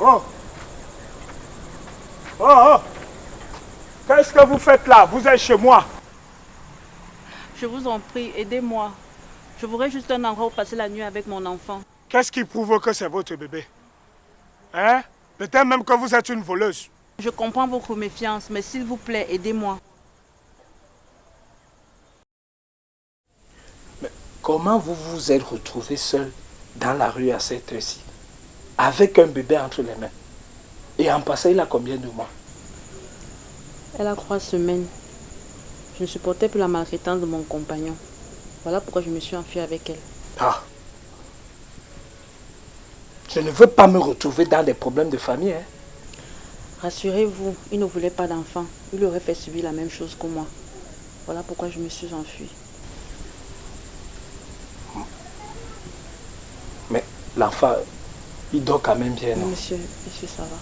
Oh! Oh, oh! Qu'est-ce que vous faites là? Vous êtes chez moi. Je vous en prie, aidez-moi. Je voudrais juste un endroit où passer la nuit avec mon enfant. Qu'est-ce qui prouve que c'est votre bébé? Hein? Peut-être même que vous êtes une voleuse. Je comprends votre méfiance, mais s'il vous plaît, aidez-moi. Mais comment vous vous êtes retrouvé seul dans la rue à cette heure-ci, avec un bébé entre les mains? Et en passant, il a combien de mois? Elle a 3 semaines. Je ne supportais plus la maltraitance de mon compagnon. Voilà pourquoi je me suis enfuie avec elle. Ah! Je ne veux pas me retrouver dans des problèmes de famille, hein? Rassurez-vous, il ne voulait pas d'enfant. Il aurait fait subir la même chose que moi. Voilà pourquoi je me suis enfuie. Mais l'enfant, il dort quand même bien, non? Monsieur, ça va.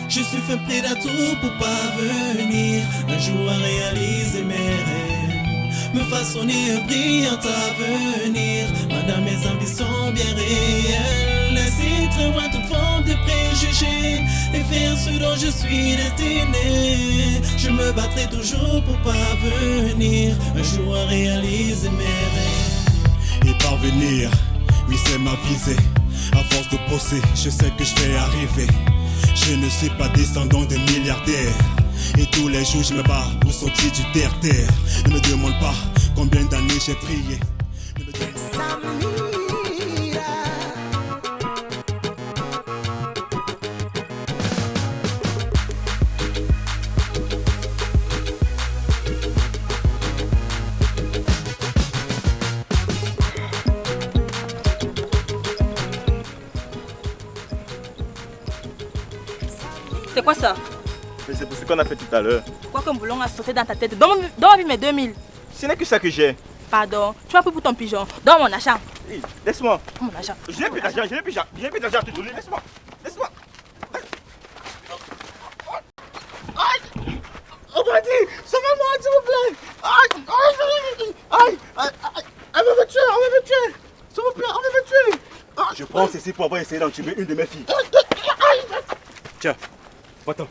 Je suis fait près d'atout pour parvenir un jour à réaliser mes rêves, me façonner un brillant avenir, madame mes ambitions bien réelles, laisser très loin toute forme de préjugés et faire ce dont je suis destiné. Je me battrai toujours pour parvenir un jour à réaliser mes rêves et parvenir. Oui, c'est ma visée. À force de bosser, je sais que je vais arriver. Je ne suis pas descendant de milliardaires. Et tous les jours je me bats pour sortir du terre-terre. Ne me demande pas combien d'années j'ai prié. C'est quoi ça? Mais c'est pour ce qu'on a fait tout à l'heure. Quoi qu'un boulon a sauté dans ta tête? Donne-moi mes 2000. Ce n'est que ça que j'ai. Pardon, tu m'as pris pour ton pigeon. Donne mon argent. Hey, laisse-moi. Mon argent. Je n'ai plus d'argent, je n'ai plus d'argent à te donner. Laisse-moi. Laisse-moi. Aïe! Oh, bandit! Sauvez-moi, s'il vous plaît! Aïe! Aïe! Aïe! On va me tuer! On va me tuer! S'il vous plaît, on va me tuer! Je prends ceci pour avoir essayé d'entuber une de mes filles. Tiens, va-t'en.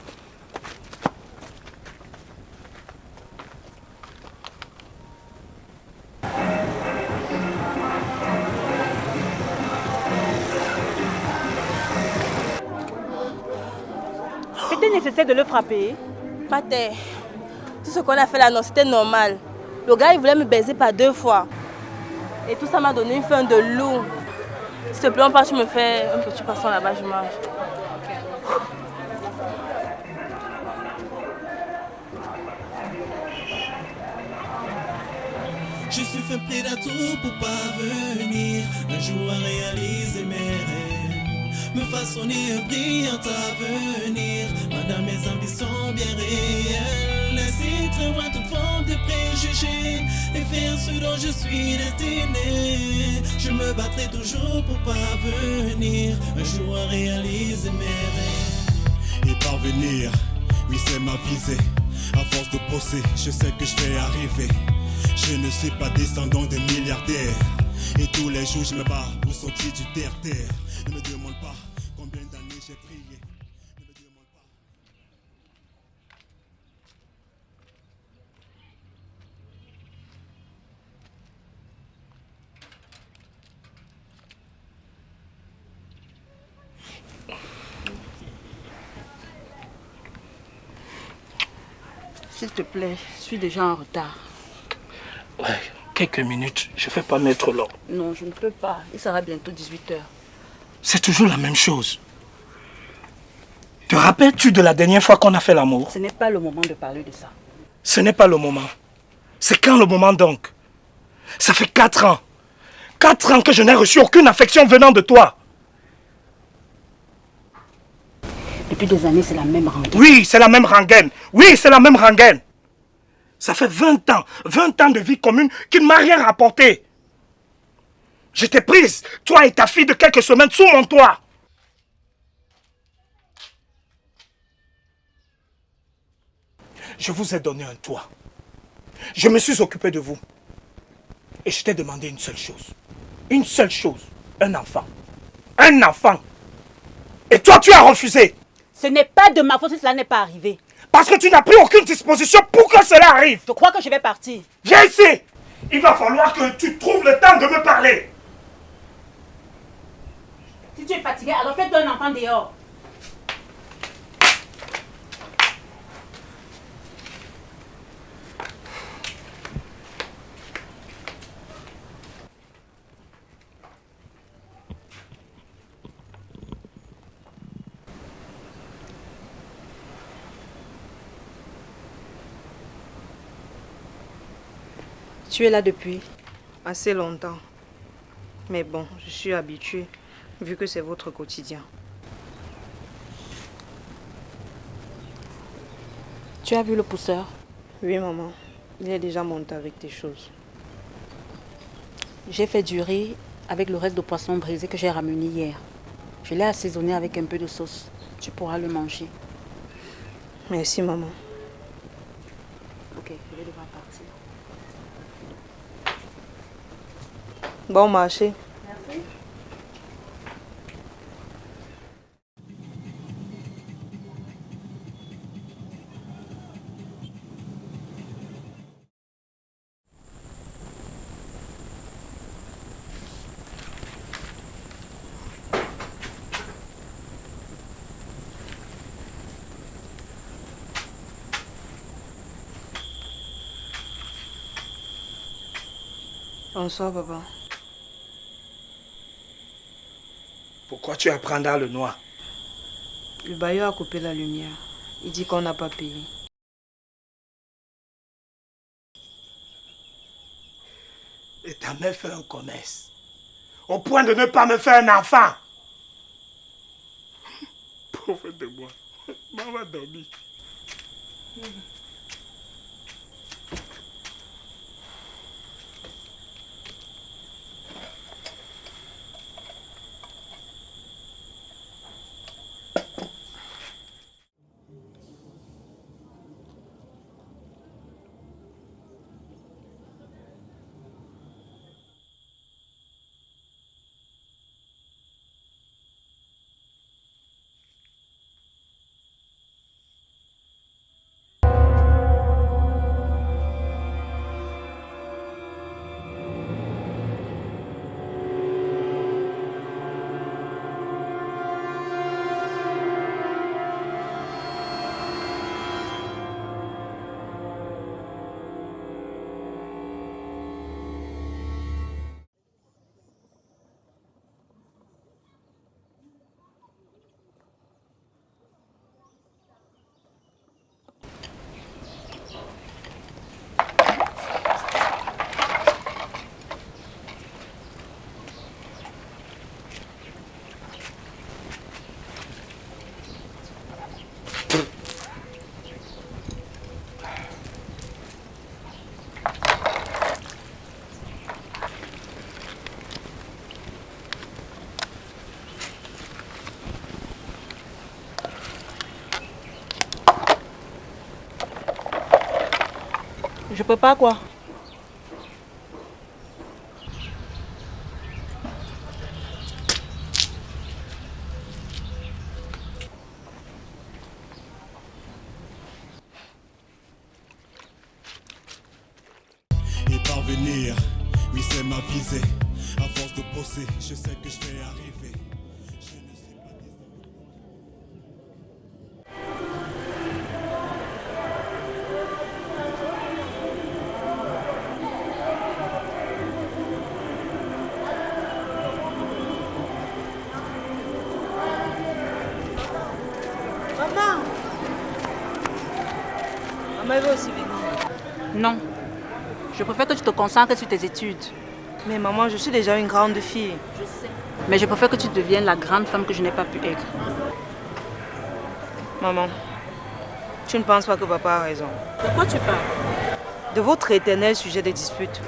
C'était nécessaire de le frapper? Pater, tout ce qu'on a fait là, non, c'était normal. Le gars, il voulait me baiser par 2 fois. Et tout ça m'a donné une faim de loup. S'il te plaît, on part, tu me fais un petit poisson là-bas, je mange. Je suis fait près d'atout pour parvenir un jour à réaliser mes rêves, me façonner un brillant avenir, madame mes ambitions bien réelles, laisser très loin toute forme de préjugés et faire ce dont je suis destiné. Je me battrai toujours pour parvenir un jour à réaliser mes rêves et parvenir. Oui, c'est ma visée. À force de bosser, je sais que je vais arriver. Je ne suis pas descendant de milliardaires. Et tous les jours je me bats pour sortir du terre-terre. Ne me demande pas combien d'années j'ai prié. Ne me demande pas. S'il te plaît, je suis déjà en retard. Ouais, quelques minutes, je ne vais pas mettre long. Non, je ne peux pas. Il sera bientôt 18 h. C'est toujours la même chose. Te rappelles-tu de la dernière fois qu'on a fait l'amour? Ce n'est pas le moment de parler de ça. Ce n'est pas le moment. C'est quand le moment donc? Ça fait 4 ans. 4 ans que je n'ai reçu aucune affection venant de toi. Depuis des années, c'est la même rengaine. Oui, c'est la même rengaine. Oui, c'est la même rengaine. Ça fait 20 ans de vie commune qui ne m'a rien rapporté. Je t'ai prise, toi et ta fille de quelques semaines, sous mon toit. Je vous ai donné un toit. Je me suis occupé de vous. Et je t'ai demandé une seule chose. Une seule chose. Un enfant. Un enfant. Et toi, tu as refusé. Ce n'est pas de ma faute si cela n'est pas arrivé. Parce que tu n'as pris aucune disposition pour que cela arrive. Je crois que je vais partir. Viens ici. Il va falloir que tu trouves le temps de me parler. Si tu es fatigué, alors fais-toi un enfant dehors. Tu es là depuis? Assez longtemps. Mais bon, je suis habituée, vu que c'est votre quotidien. Tu as vu le pousseur? Oui, maman. Il est déjà monté avec tes choses. J'ai fait du riz avec le reste de poisson brisé que j'ai ramené hier. Je l'ai assaisonné avec un peu de sauce. Tu pourras le manger. Merci, maman. Ok, je vais devoir partir. Bon marché. Merci. Bonsoir, papa. Pourquoi tu apprends dans le noir? Le bailleur a coupé la lumière. Il dit qu'on n'a pas payé. Et ta mère fait un commerce. Au point de ne pas me faire un enfant. Pauvre de moi. Maman va dormir. Je peux pas quoi? Et parvenir, oui c'est ma visée. À force de bosser, je sais que je vais arriver. Je ne sais pas Maman! Maman, elle va aussi venir. Non. Je préfère que tu te concentres sur tes études. Mais maman, je suis déjà une grande fille. Je sais. Mais je préfère que tu deviennes la grande femme que je n'ai pas pu être. Maman, tu ne penses pas que papa a raison? De quoi tu parles? De votre éternel sujet de dispute.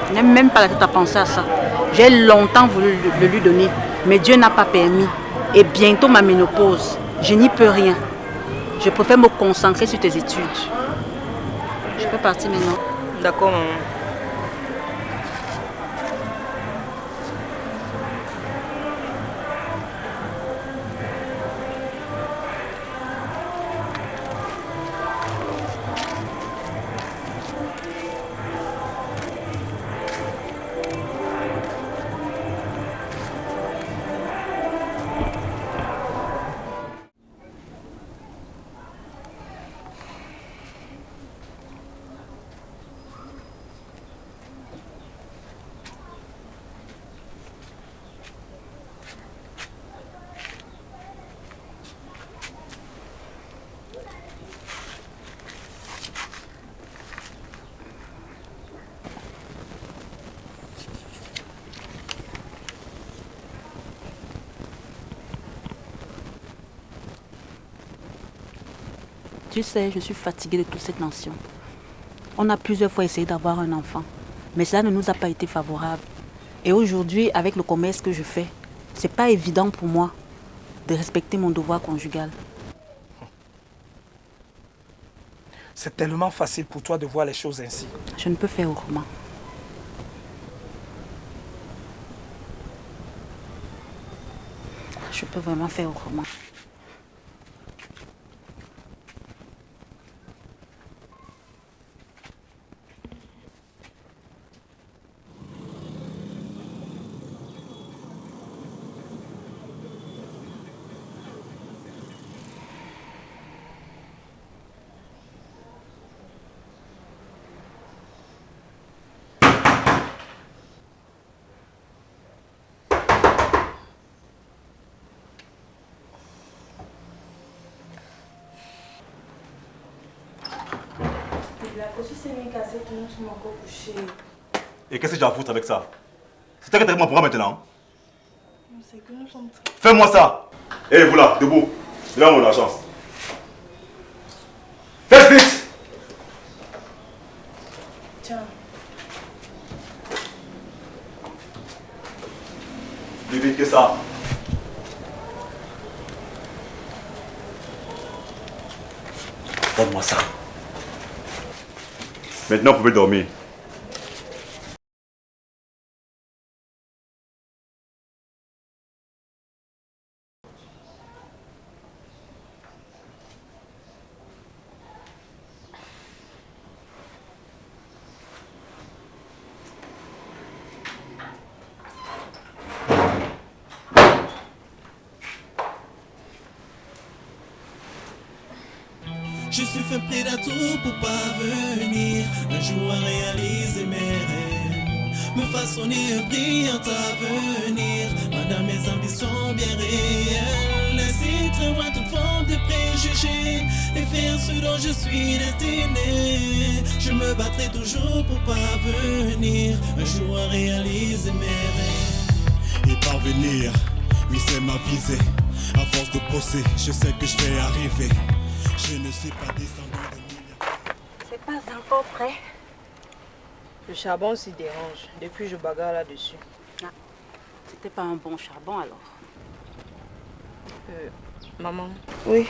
Je n'ai même pas la tête à penser à ça. J'ai longtemps voulu le lui donner, mais Dieu n'a pas permis. Et bientôt ma ménopause. Je n'y peux rien. Je préfère me concentrer sur tes études. Je peux partir maintenant. D'accord, maman. Tu sais, je suis fatiguée de toute cette nation. On a plusieurs fois essayé d'avoir un enfant, mais cela ne nous a pas été favorable. Et aujourd'hui, avec le commerce que je fais, c'est pas évident pour moi de respecter mon devoir conjugal. C'est tellement facile pour toi de voir les choses ainsi. Je ne peux faire autrement. Je peux vraiment faire autrement. Et qu'est-ce que j'ai à foutre avec ça? C'est toi qui t'arrives mon programme maintenant. C'est que nous sommes très... Fais-moi ça. Hé, vous là, debout. C'est là mon chance. Fais vite. Tiens. Plus vite que ça. Donne-moi ça. Maintenant, vous pouvez dormir. Je suis fait près d'un tout pour parvenir un jour à réaliser mes rêves, me façonner un brillant avenir, madame mes ambitions bien réelles, laisser très loin toute forme de préjugés et faire ce dont je suis destiné. Je me battrai toujours pour parvenir un jour à réaliser mes rêves et parvenir. Oui, c'est ma visée. À force de bosser, je sais que je vais arriver. Je ne suis pas descendu de milliards. C'est pas encore prêt. Le charbon s'y dérange. Depuis, je bagarre là-dessus. Ah, c'était pas un bon charbon alors. Maman, Oui.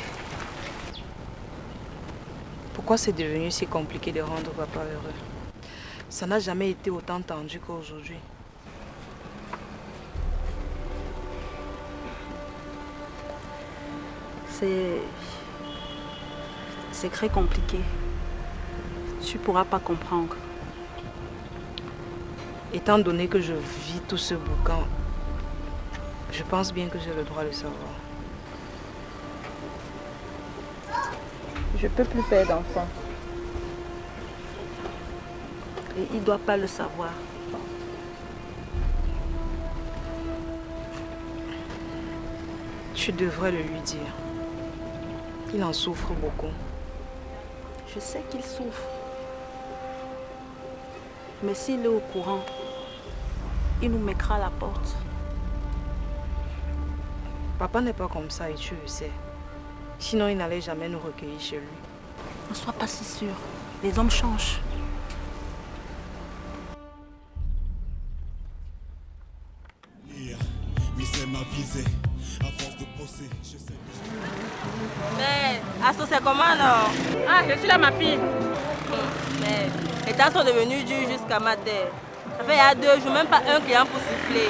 pourquoi c'est devenu si compliqué de rendre papa heureux? Ça n'a jamais été autant tendu qu'aujourd'hui. C'est très compliqué. Tu pourras pas comprendre. Étant donné que je vis tout ce boucan, je pense bien que j'ai le droit de savoir. Je peux plus faire d'enfant. Et il doit pas le savoir. Tu devrais le lui dire. Il en souffre beaucoup. Je sais qu'il souffre. Mais s'il est au courant, il nous mettra à la porte. Papa n'est pas comme ça et tu le sais. Sinon, il n'allait jamais nous recueillir chez lui. Ne sois pas si sûr. Les hommes changent. Oui, c'est ma visée. À force de bosser, je sais que je... Mais, Asso, c'est comment non? Ah, je suis là, ma fille. Mais les temps sont devenus durs jusqu'à ma terre. Ça fait il y a 2 jours, même pas un client pour siffler.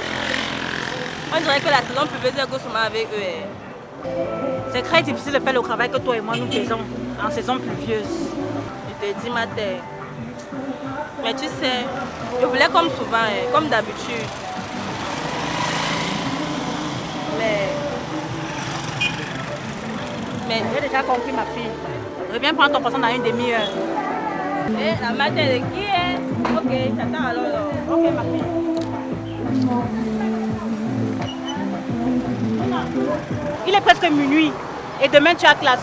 On dirait que la saison pluvieuse est grossement avec eux. Hein. C'est très difficile de faire le travail que toi et moi nous faisons en saison pluvieuse. Je te dis, ma terre. Mais tu sais, je voulais comme souvent, hein, comme d'habitude. Mais J'ai déjà compris, ma fille. Reviens prendre ton poisson dans une demi-heure. la matinée de qui est? Ok, j'attends alors. Ok, ma fille. Il est presque minuit et demain tu as classe.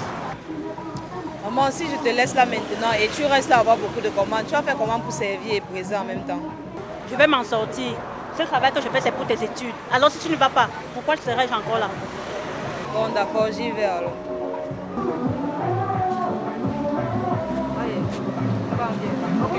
Maman, si je te laisse là maintenant et tu restes là à avoir beaucoup de commandes, tu vas faire comment pour servir et briser en même temps? Je vais m'en sortir. Ce travail que je fais, c'est pour tes études. Alors si tu ne vas pas, pourquoi serais-je encore là? Bon, d'accord, j'y vais alors. Allez, on va bien. Ok.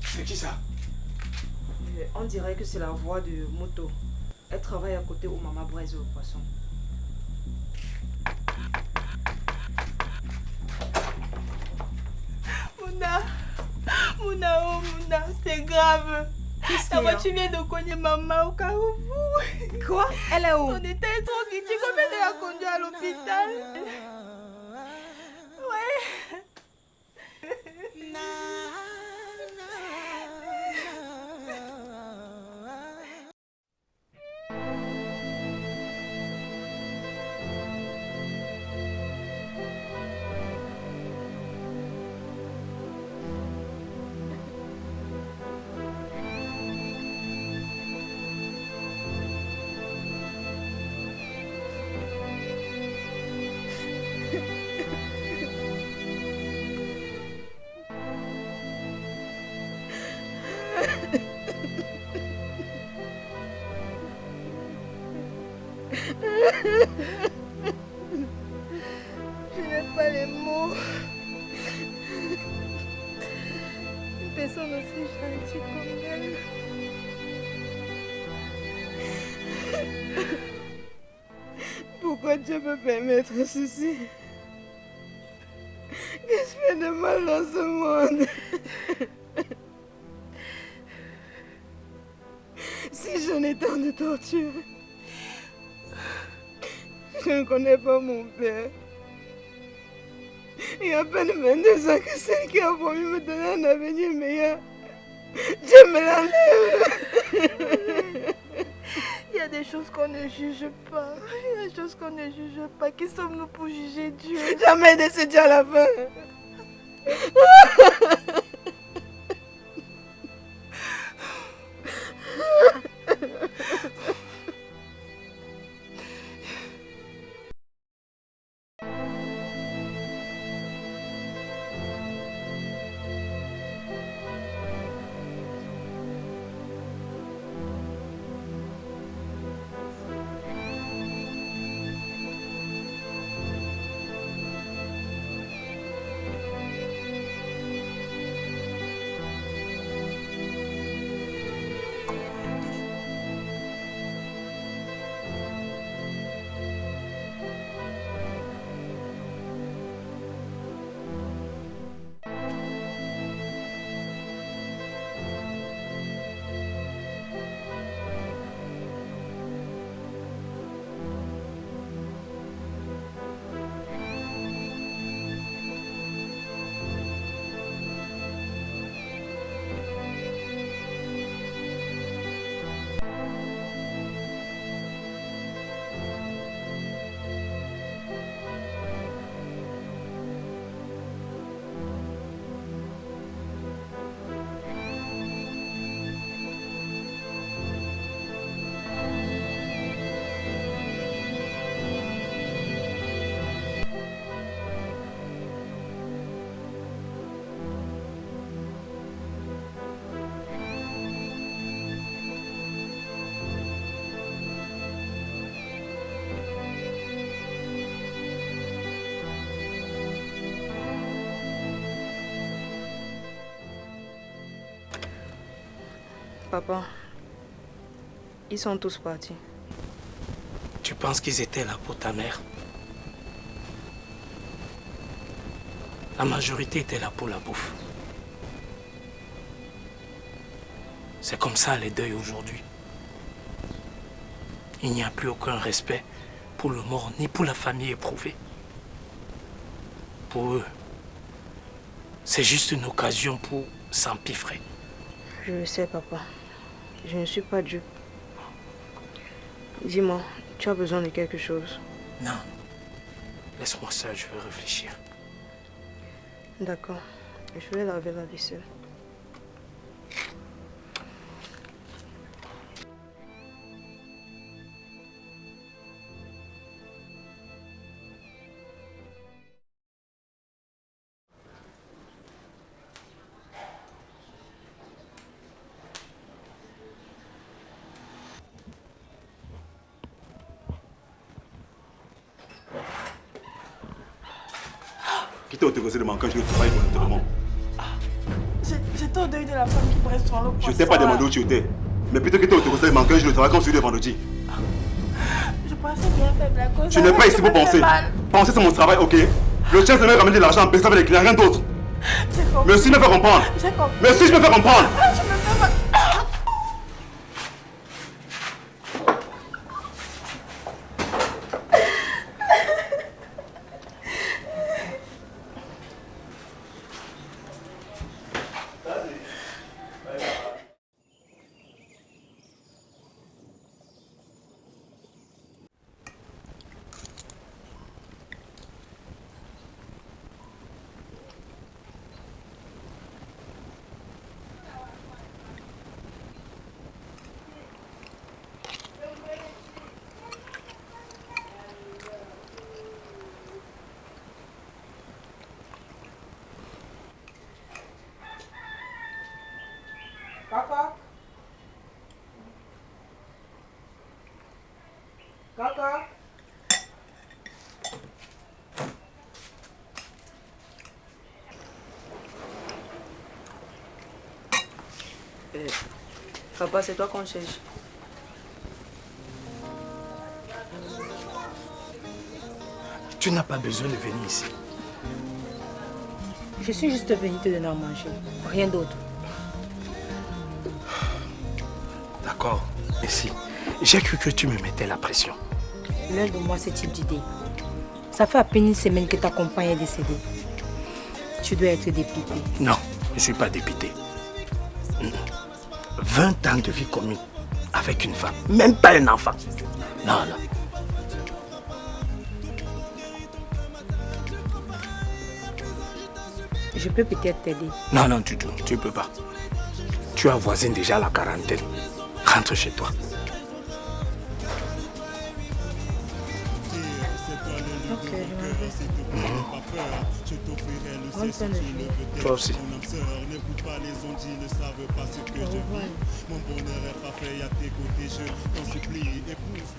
C'est qui ça? On dirait que c'est la voix de Moto. Elle travaille à côté où maman braise le poisson. Mouna, oh Mouna, c'est grave. La voiture vient de cogner maman au carrefour. Quoi? Elle est où? Son état est trop critique, on peut la conduire à l'hôpital. Ouais. Je n'ai pas les mots. Une personne aussi gentille comme elle. Pourquoi Dieu peut permettre ceci? Qu'est-ce que je fais de mal dans ce monde? Si je n'ai tant de torture, je ne connais pas mon père. Il y a à peine 22 ans que celle qui a promis me donner un avenir meilleur, Dieu me l'enlève. Il y a des choses qu'on ne juge pas. Il y a des choses qu'on ne juge pas. Qui sommes-nous pour juger Dieu? Jamais décidé à la fin. Papa, ils sont tous partis. Tu penses qu'ils étaient là pour ta mère? La majorité était là pour la bouffe. C'est comme ça les deuils aujourd'hui. Il n'y a plus aucun respect pour le mort ni pour la famille éprouvée. Pour eux, c'est juste une occasion pour s'empiffrer. Je le sais, papa. Je ne suis pas Dieu. Dis-moi, tu as besoin de quelque chose? Non. Laisse-moi ça, je vais réfléchir. D'accord. Je vais laver la vaisselle. Qui t'a autorisé de manquer un jour de travail volontairement? J'étais au deuil de la femme qui presse sur le poisson. Je t'ai pas demandé où tu étais. Mais plutôt que t'a autorisé de manquer un jour de travail comme celui de vendredi. Je pensais bien faire de la cause. Tu n'es pas ici pour penser. Penser c'est mon travail, ok? Le chef devait ramener de l'argent en baissant avec les clients, rien d'autre. Merci de me faire comprendre. Merci, je me fais comprendre. Je me fais mal. Kaka? Kaka? Papa, c'est toi qu'on cherche. Tu n'as pas besoin de venir ici. Je suis juste venue te donner à manger. Rien d'autre. D'accord, ici. J'ai cru que tu me mettais la pression. Loin de moi ce type d'idée. Ça fait à peine une semaine que ta compagne est décédée. Tu dois être dépité. Non, je ne suis pas dépité. 20 ans de vie commune avec une femme, même pas un enfant. Non, non. Je peux peut-être t'aider. Non, non, tu ne peux pas. Tu avoisines déjà la quarantaine. Rentre chez toi. Ok, je m'en vais. Bonne fin de journée. Toi aussi. Mon bonheur est parfait à tes côtés, je t'en supplie, épouse.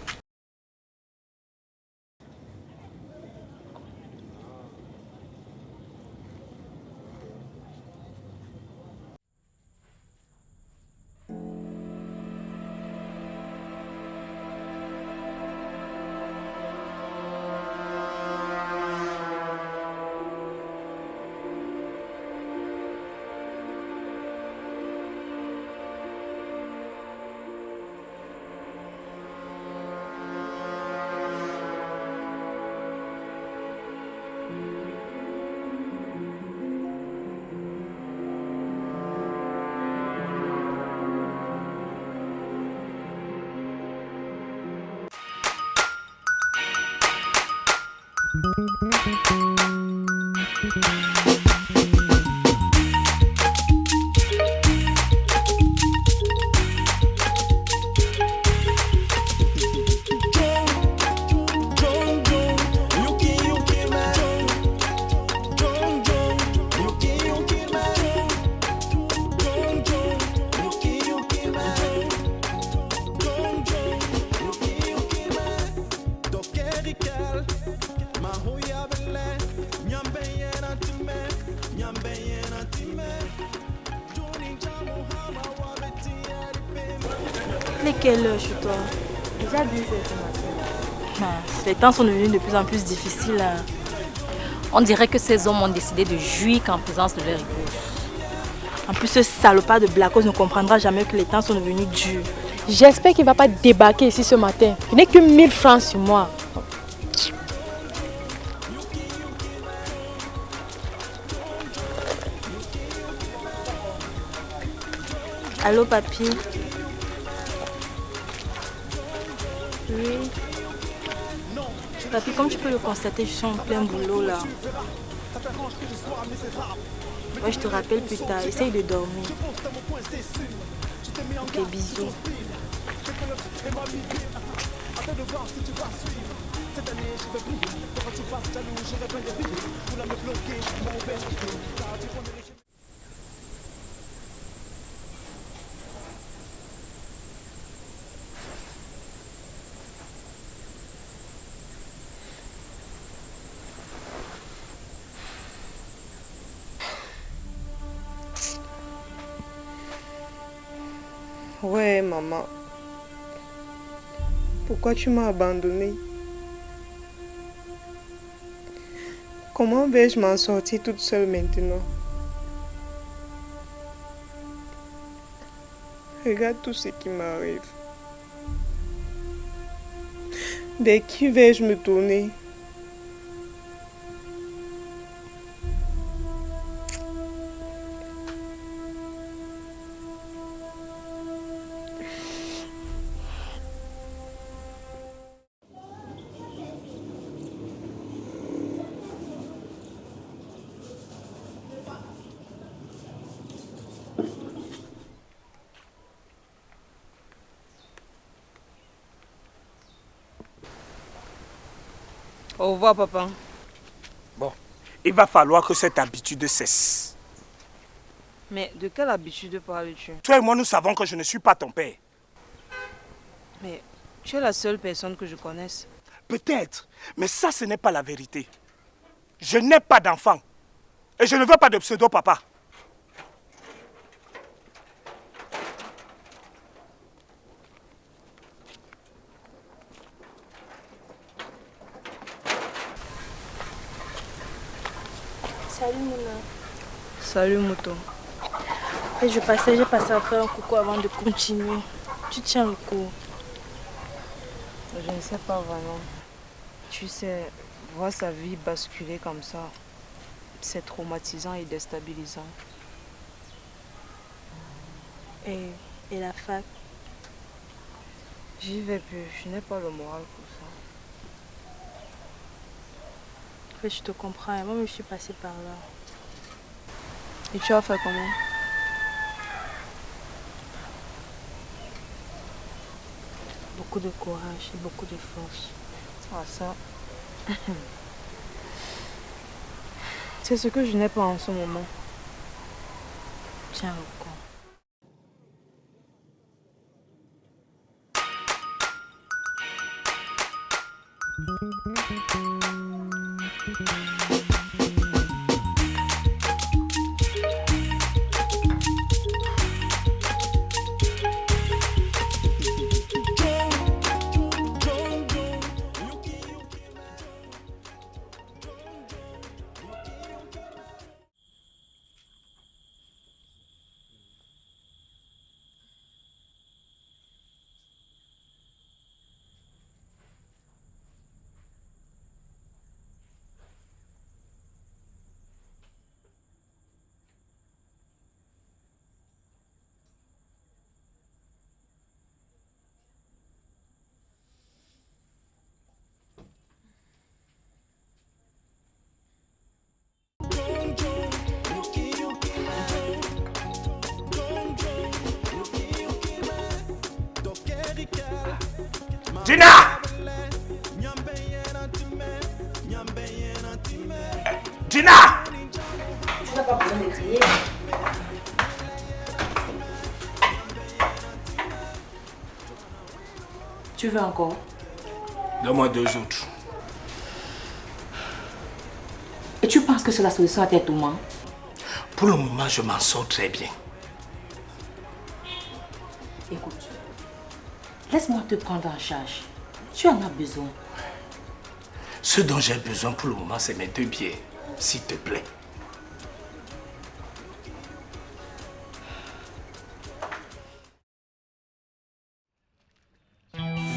Il est quelle heure chez toi? Déjà 10 heures ce matin. Les temps sont devenus de plus en plus difficiles. On dirait que ces hommes ont décidé de jouir qu'en présence de leur épouse. En plus, ce salopard de Blacos ne comprendra jamais que les temps sont devenus durs. J'espère qu'il ne va pas débarquer ici ce matin. Je n'ai que 1000 francs sur moi. Allô, papy? Oui. Papy, comme tu peux le constater, je suis en plein boulot là. Ouais, je te rappelle plus tard. Essaye de dormir. Ok, bisous. Ouais, maman. Pourquoi tu m'as abandonnée? Comment vais-je m'en sortir toute seule maintenant? Regarde tout ce qui m'arrive. Vers qui vais-je me tourner? Au revoir, papa. Bon, il va falloir que cette habitude cesse. Mais de quelle habitude parles-tu? Toi et moi, nous savons que je ne suis pas ton père. Mais tu es la seule personne que je connaisse. Peut-être, mais ça, ce n'est pas la vérité. Je n'ai pas d'enfant. Et je ne veux pas de pseudo-papa. Salut Mouna. Salut Mouton. Et j'ai passé à faire un coucou avant de continuer. Tu tiens le coup. Je ne sais pas vraiment. Tu sais, voir sa vie basculer comme ça, c'est traumatisant et déstabilisant. Et la fac? J'y vais plus, je n'ai pas le moral pour ça. En fait, je te comprends, moi je suis passée par là. Et tu as fait comment? Beaucoup de courage et beaucoup de force. Ah ça. C'est ce que je n'ai pas en ce moment. Tiens au corps. Gina! Gina! Tu n'as pas besoin de crier. Tu veux encore? Donne-moi 2 autres. Et tu penses que c'est la solution à tes tourments? Pour le moment, je m'en sors très bien. Écoute, laisse-moi te prendre en charge. Tu en as besoin. Ce dont j'ai besoin pour le moment, c'est mes 2 pieds, s'il te plaît.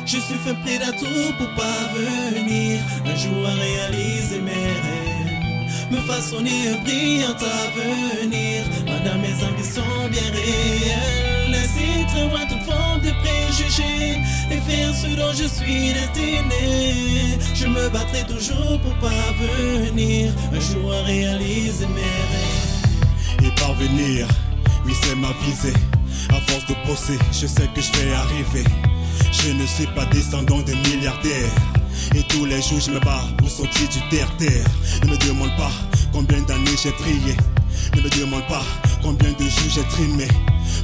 Je suis fait près d'atout pour parvenir un jour à réaliser mes rêves, me façonner un brillant avenir, madame mes ambitions bien réelles, laisser très loin toute forme de préjugés et faire ce dont je suis destiné. Je me battrai toujours pour parvenir un jour à réaliser mes rêves. Et parvenir, oui c'est ma visée. À force de bosser, je sais que je vais arriver. Je ne suis pas descendant de milliardaires. Et tous les jours je me bats pour sortir du terre-terre. Ne me demande pas combien d'années j'ai prié. Ne me demande pas combien de jours j'ai trimé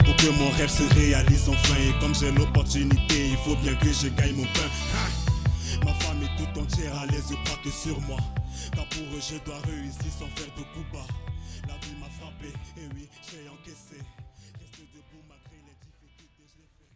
pour que mon rêve se réalise enfin. Et comme j'ai l'opportunité, il faut bien que je gagne mon pain. Ma femme est tout entière à l'aise, pas que sur moi. Car pour eux je dois réussir sans faire de coups bas. La vie m'a frappé, et oui, j'ai encaissé. Rester debout malgré les difficultés, je l'ai fait.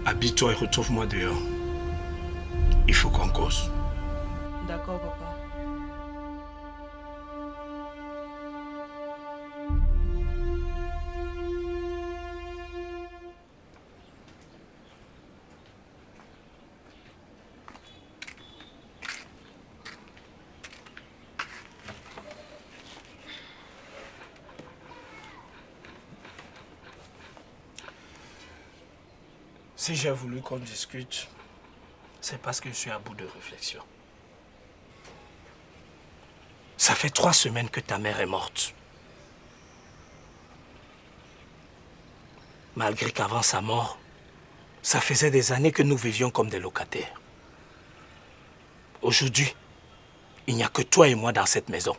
Habille-toi et retrouve-moi dehors. Il faut qu'on cause. D'accord, papa. Si j'ai voulu qu'on discute, c'est parce que je suis à bout de réflexion. Ça fait 3 semaines que ta mère est morte. Malgré qu'avant sa mort, ça faisait des années que nous vivions comme des locataires. Aujourd'hui, il n'y a que toi et moi dans cette maison.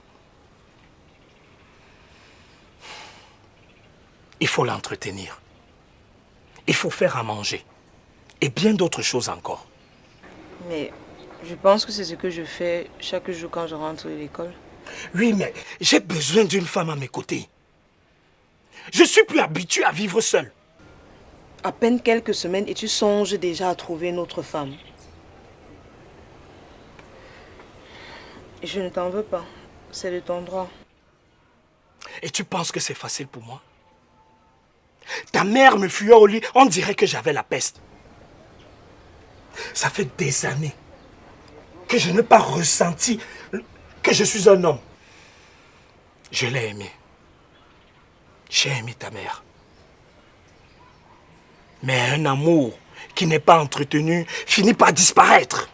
Il faut l'entretenir. Il faut faire à manger. Et bien d'autres choses encore. Mais je pense que c'est ce que je fais chaque jour quand je rentre de l'école. Oui, mais j'ai besoin d'une femme à mes côtés. Je suis plus habitué à vivre seul. À peine quelques semaines et tu songes déjà à trouver une autre femme. Je ne t'en veux pas. C'est de ton droit. Et tu penses que c'est facile pour moi? Ta mère me fuyait au lit, on dirait que j'avais la peste. Ça fait des années que je n'ai pas ressenti que je suis un homme. Je l'ai aimé. J'ai aimé ta mère. Mais un amour qui n'est pas entretenu finit par disparaître.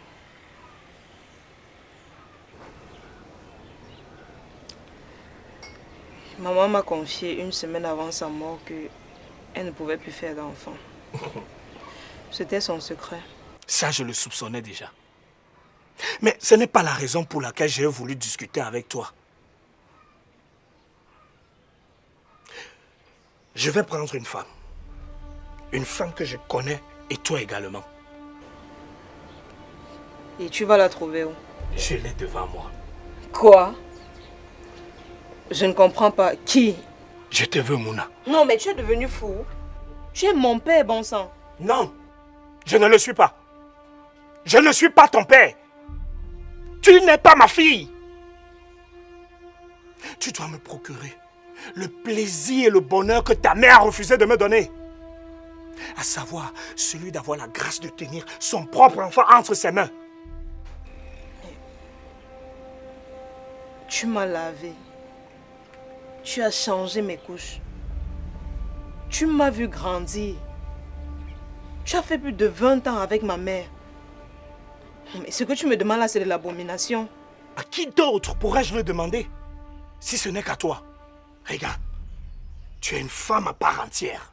Maman m'a confié une semaine avant sa mort qu'elle ne pouvait plus faire d'enfant. C'était son secret. Ça, je le soupçonnais déjà. Mais ce n'est pas la raison pour laquelle j'ai voulu discuter avec toi. Je vais prendre une femme. Une femme que je connais et toi également. Et tu vas la trouver où? Je l'ai devant moi. Quoi? Je ne comprends pas. Qui? Je te veux, Mouna. Non, mais tu es devenu fou. Tu es mon père, bon sang. Non, je ne le suis pas. Je ne suis pas ton père. Tu n'es pas ma fille. Tu dois me procurer le plaisir et le bonheur que ta mère a refusé de me donner. À savoir, celui d'avoir la grâce de tenir son propre enfant entre ses mains. Tu m'as lavé. Tu as changé mes couches. Tu m'as vu grandir. Tu as fait plus de 20 ans avec ma mère. Mais ce que tu me demandes là, c'est de l'abomination. À qui d'autre pourrais-je le demander, si ce n'est qu'à toi? Regarde, tu es une femme à part entière.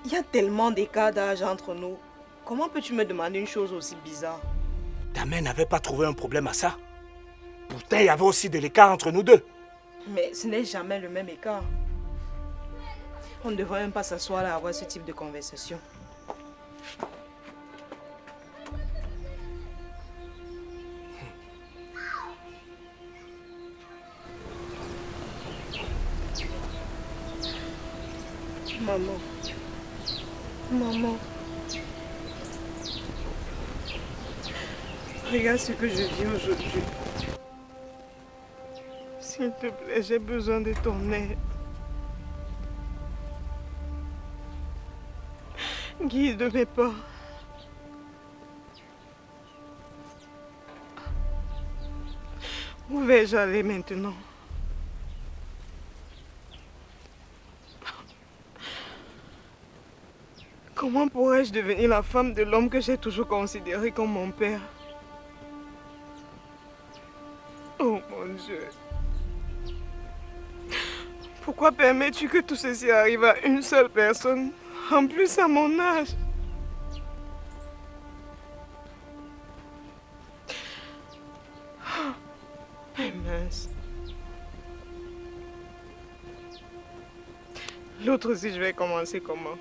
Il y a tellement d'écart d'âge entre nous. Comment peux-tu me demander une chose aussi bizarre? Ta mère n'avait pas trouvé un problème à ça. Pourtant, il y avait aussi de l'écart entre nous deux. Mais ce n'est jamais le même écart. On ne devrait même pas s'asseoir là à avoir ce type de conversation. Maman. Maman. Regarde ce que je vis aujourd'hui. S'il te plaît, j'ai besoin de ton aide. Guide mes pas. Où vais-je aller maintenant? Comment pourrais-je devenir la femme de l'homme que j'ai toujours considéré comme mon père? Oh mon Dieu. Pourquoi permets-tu que tout ceci arrive à une seule personne? En plus à mon âge. Mais mince. L'autre aussi, je vais commencer comment?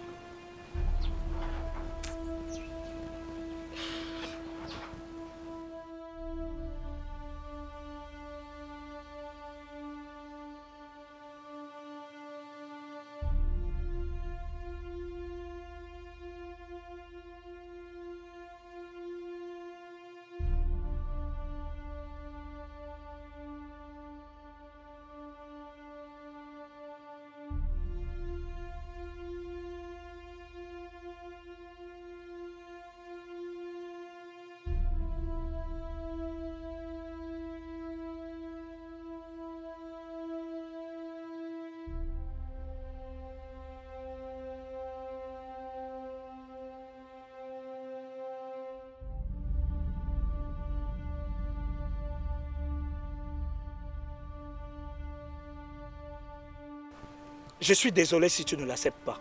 Je suis désolé si tu ne l'acceptes pas.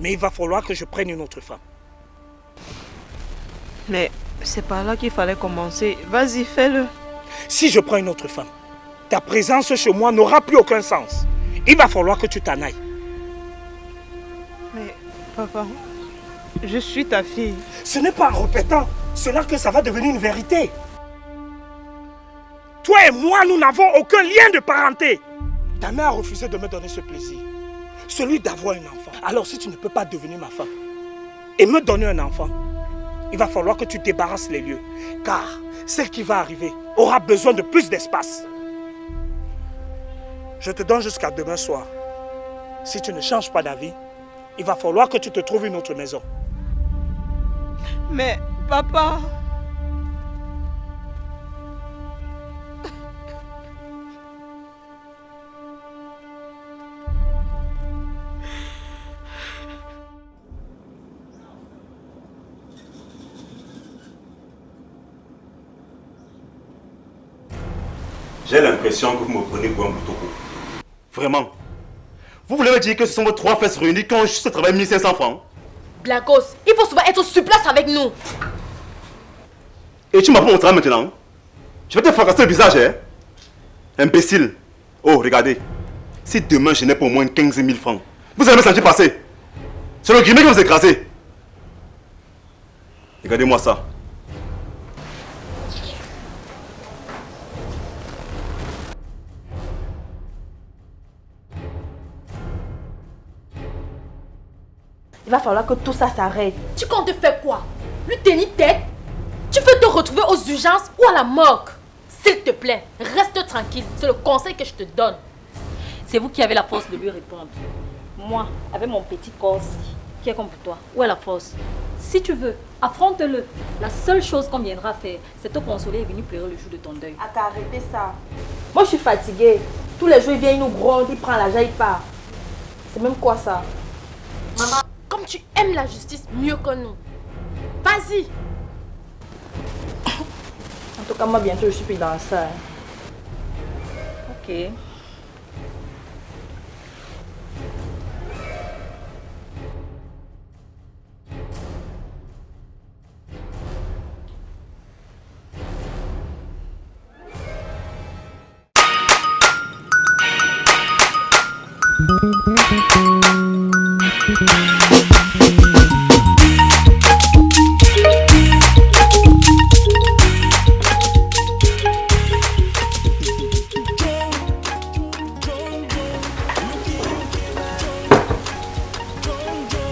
Mais il va falloir que je prenne une autre femme. Mais c'est par là qu'il fallait commencer. Vas-y, fais-le. Si je prends une autre femme, ta présence chez moi n'aura plus aucun sens. Il va falloir que tu t'en ailles. Mais, papa, je suis ta fille. Ce n'est pas en répétant cela que ça va devenir une vérité. Toi et moi, nous n'avons aucun lien de parenté. Ta mère a refusé de me donner ce plaisir. celui d'avoir un enfant. Alors si tu ne peux pas devenir ma femme et me donner un enfant, il va falloir que tu débarrasses les lieux. Car celle qui va arriver aura besoin de plus d'espace. Je te donne jusqu'à demain soir. Si tu ne changes pas d'avis, il va falloir que tu te trouves une autre maison. Mais, papa... J'ai l'impression que vous me prenez pour un boutoko. Vraiment. Vous voulez me dire que ce sont vos 3 fesses réunies qui ont juste travaillé 1500 francs? Blancos, il faut souvent être sur place avec nous. Et tu m'as pas mon travail maintenant? Je vais te fracasser le visage, hein? Imbécile. Oh, regardez. Si demain je n'ai pas au moins 15 000 francs, vous allez me sentir passer. C'est le guillemet que vous écrasez. Regardez-moi ça. Il va falloir que tout ça s'arrête. Tu comptes faire quoi? Lui tenir tête? Tu veux te retrouver aux urgences ou à la morgue? S'il te plaît, reste tranquille. C'est le conseil que je te donne. C'est vous qui avez la force de lui répondre. Moi, avec mon petit corps qui est comme pour toi, où est la force? Si tu veux, affronte-le. La seule chose qu'on viendra faire, c'est te consoler et venir pleurer le jour de ton deuil. Ah, t'as arrêté ça. Moi, je suis fatiguée. Tous les jours, il vient, il nous gronde, il prend l'argent, il part. C'est même quoi ça? Maman, comme tu aimes la justice mieux que nous, vas-y. En tout cas, moi, bientôt, je suis plus dans ça. Ok.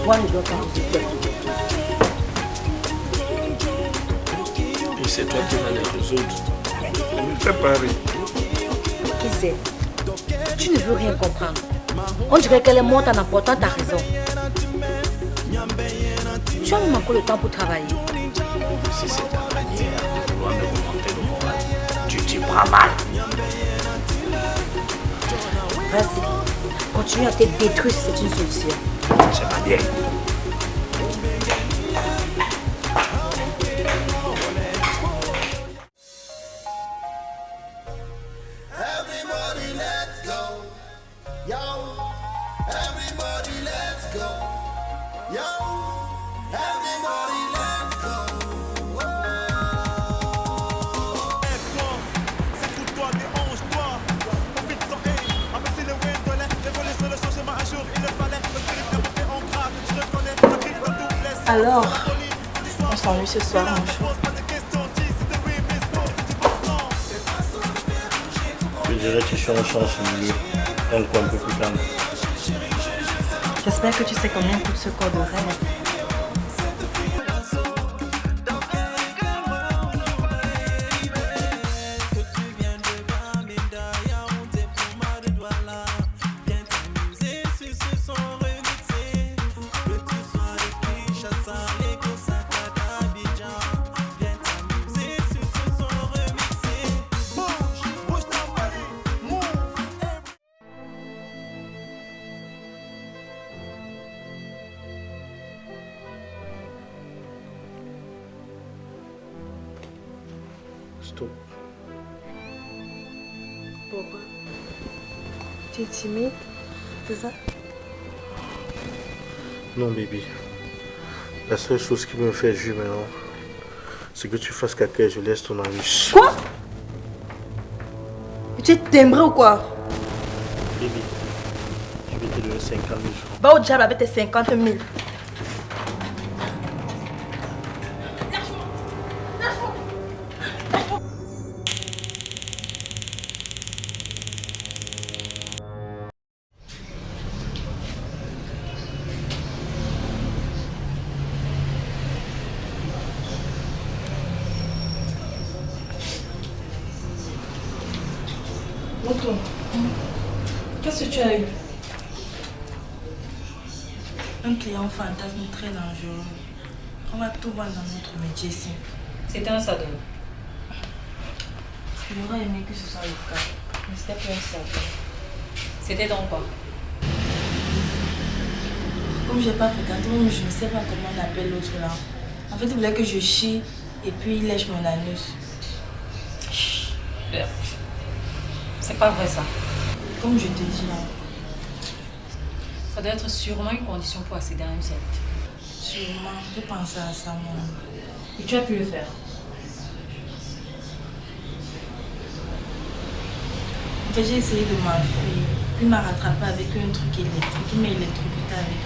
Moi, je dois pas vous dire. Et c'est toi qui vas les résoudre. Ne me fais pas rire. Qui c'est? Tu ne veux rien comprendre. On dirait qu'elle est morte en apportant ta raison. Tu as même encore le temps pour travailler. Si c'est ta manière de vouloir me remonter le moral, tu t'y prends mal. Vas-y, continue à te détruire si c'est une solution. C'est pas bien. Alors, on s'ennuie ce soir, mon chou. Je dirais que tu changes mieux. Un coin un peu plus calme. J'espère que tu sais combien coûte ce corps de rêve. Stop. Pourquoi? Tu es timide? C'est ça? Non, baby. La seule chose qui me fait jouir maintenant, c'est que tu fasses caca et je laisse ton anus. Quoi? Tu es timbré ou quoi? Baby, je vais te donner 50 000 francs. Va au diable avec tes 50 000. Tonton, qu'est-ce que tu as eu? Un client fantasme très dangereux. On va tout voir dans notre métier ici. C'était un sadon. J'aurais aimé que ce soit le cas, mais c'était pas un sadon. C'était donc quoi? Comme je n'ai pas fréquenté, je ne sais pas comment on appelle l'autre là. En fait, il voulait que je chie et puis il lèche mon anus. C'est pas vrai ça. Comme je te dis là. Ça doit être sûrement une condition pour accéder à une secte. Sûrement, j'ai pensé à ça moi. Et tu as pu le faire? En fait, j'ai essayé de m'enfuir. Il m'a rattrapé avec un truc électrique. Il m'a électrocuté avec.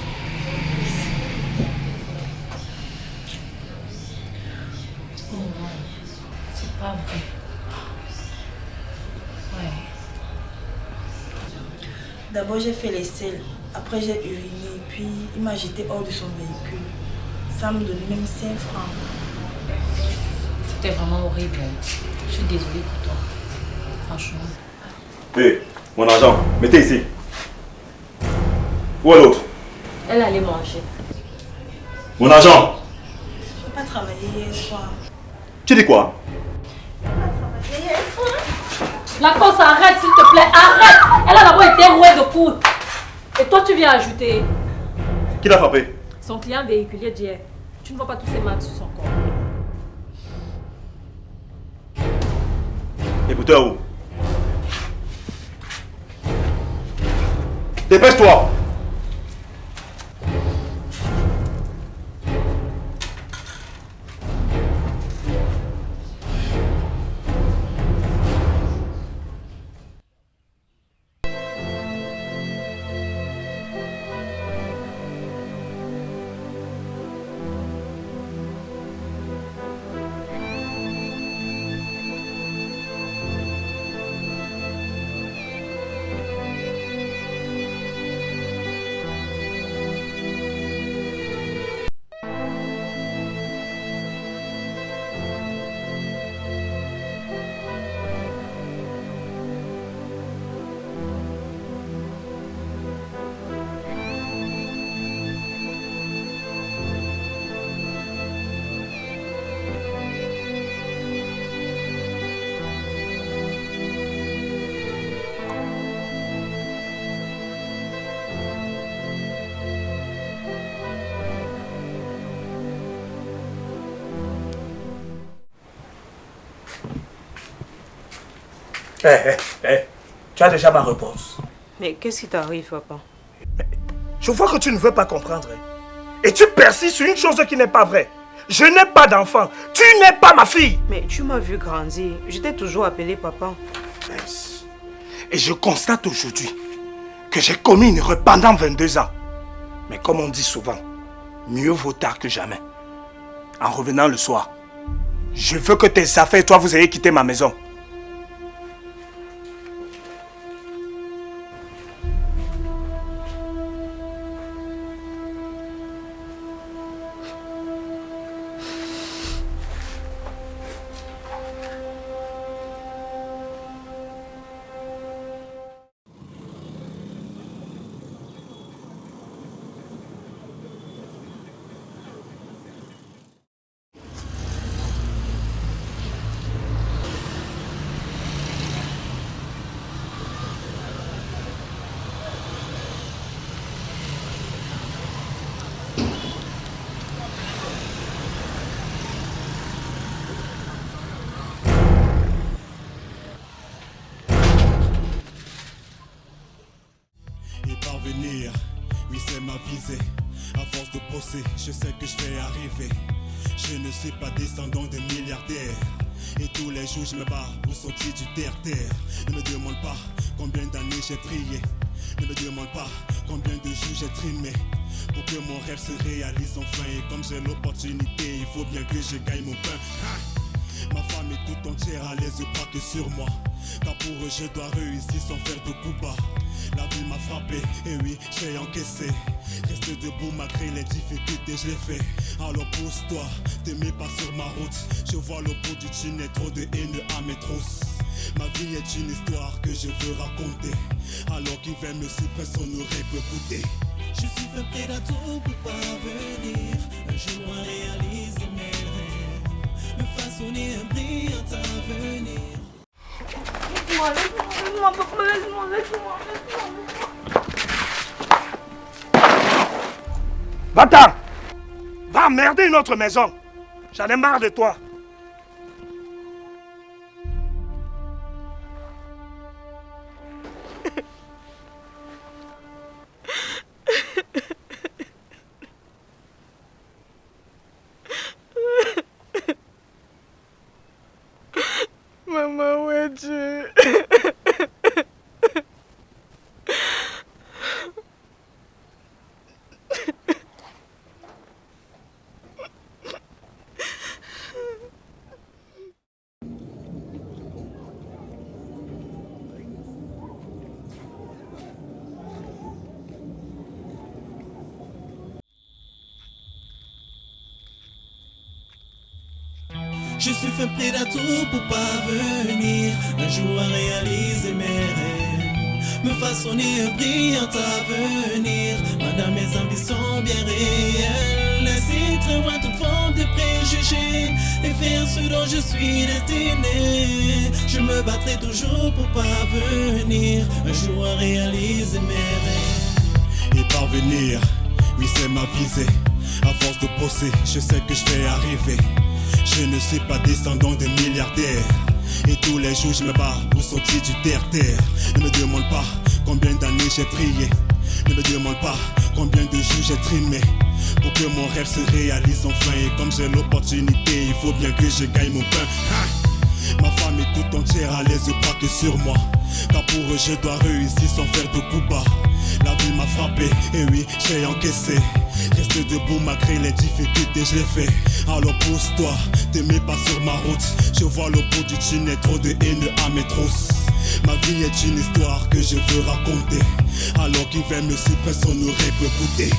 Oh non, c'est pas vrai. Ouais. D'abord, j'ai fait les selles. Après, j'ai uriné. Puis, il m'a jeté hors de son véhicule. Ça me donnait même 5 francs. C'était vraiment horrible. Je suis désolée pour toi. Franchement. Hé, mon argent, mettez ici. Où est l'autre? Elle allait manger. Mon argent! Je n'ai pas travaillé hier soir. Tu dis quoi? La cause, arrête s'il te plaît, arrête! Elle a d'abord été rouée de coups. Et toi, tu viens ajouter. Qui l'a frappé? Son client véhiculier d'hier. Tu ne vois pas tous ces marques sur son corps. Écouteur où? Dépêche-toi! Tu as déjà ma réponse. Mais qu'est-ce qui t'arrive, papa? Je vois que tu ne veux pas comprendre. Et tu persistes sur une chose qui n'est pas vraie. Je n'ai pas d'enfant. Tu n'es pas ma fille. Mais tu m'as vu grandir. Je t'ai toujours appelé papa. Et je constate aujourd'hui que j'ai commis une erreur pendant 22 ans. Mais comme on dit souvent, mieux vaut tard que jamais. En revenant le soir, je veux que tes affaires et toi vous ayez quitté ma maison. Oui, c'est ma visée. À force de bosser, je sais que je vais arriver. Je ne suis pas descendant de milliardaires. Et tous les jours, je me bats pour sortir du terre-terre. Ne me demande pas combien d'années j'ai prié. Ne me demande pas combien de jours j'ai trimé. Pour que mon rêve se réalise enfin. Et comme j'ai l'opportunité, il faut bien que je gagne mon pain. Ma famille tout entière a les yeux braqués sur moi. Car pour eux je dois réussir sans faire de coups bas. La vie m'a frappé, et oui j'ai encaissé. Rester debout malgré les difficultés, je l'ai fait. Alors pousse-toi, te mets pas sur ma route. Je vois le bout du tunnel, trop de haine à mes trousses. Ma vie est une histoire que je veux raconter. Alors qui va me suivre, son oreille peut écouter. Je suis fait près à tout pour parvenir. Un jour à réaliser mes rêves. Me façonner un brillant avenir. Laisse-moi, papa, laisse-moi. Va-t'en! Va emmerder une autre maison. J'en ai marre de toi. Maman, où es-tu? Je suis fait près à tout pour parvenir un jour à réaliser mes rêves, me façonner un brillant avenir. Madame, mes ambitions bien réelles, laisser très loin toute forme de préjugés et faire ce dont je suis destiné. Je me battrai toujours pour parvenir un jour à réaliser mes rêves. Et parvenir, oui c'est ma visée. À force de bosser, je sais que je vais arriver. Je ne suis pas descendant de milliardaires. Et tous les jours je me bats pour sortir du terre-terre. Ne me demande pas combien d'années j'ai prié. Ne me demande pas combien de jours j'ai trimé pour que mon rêve se réalise enfin. Et comme j'ai l'opportunité, il faut bien que je gagne mon pain. Ma femme est tout entière à l'aise, pas que sur moi. Car pour eux je dois réussir sans faire de coups bas. La vie m'a frappé, et oui, j'ai encaissé. Rester debout malgré les difficultés, je l'ai fait. Alors pousse-toi, te mets pas sur ma route. Je vois le bout du tunnel, trop de haine à mes trousses. Ma vie est une histoire que je veux raconter. Alors qui va me suivre, son oreille peut écouter.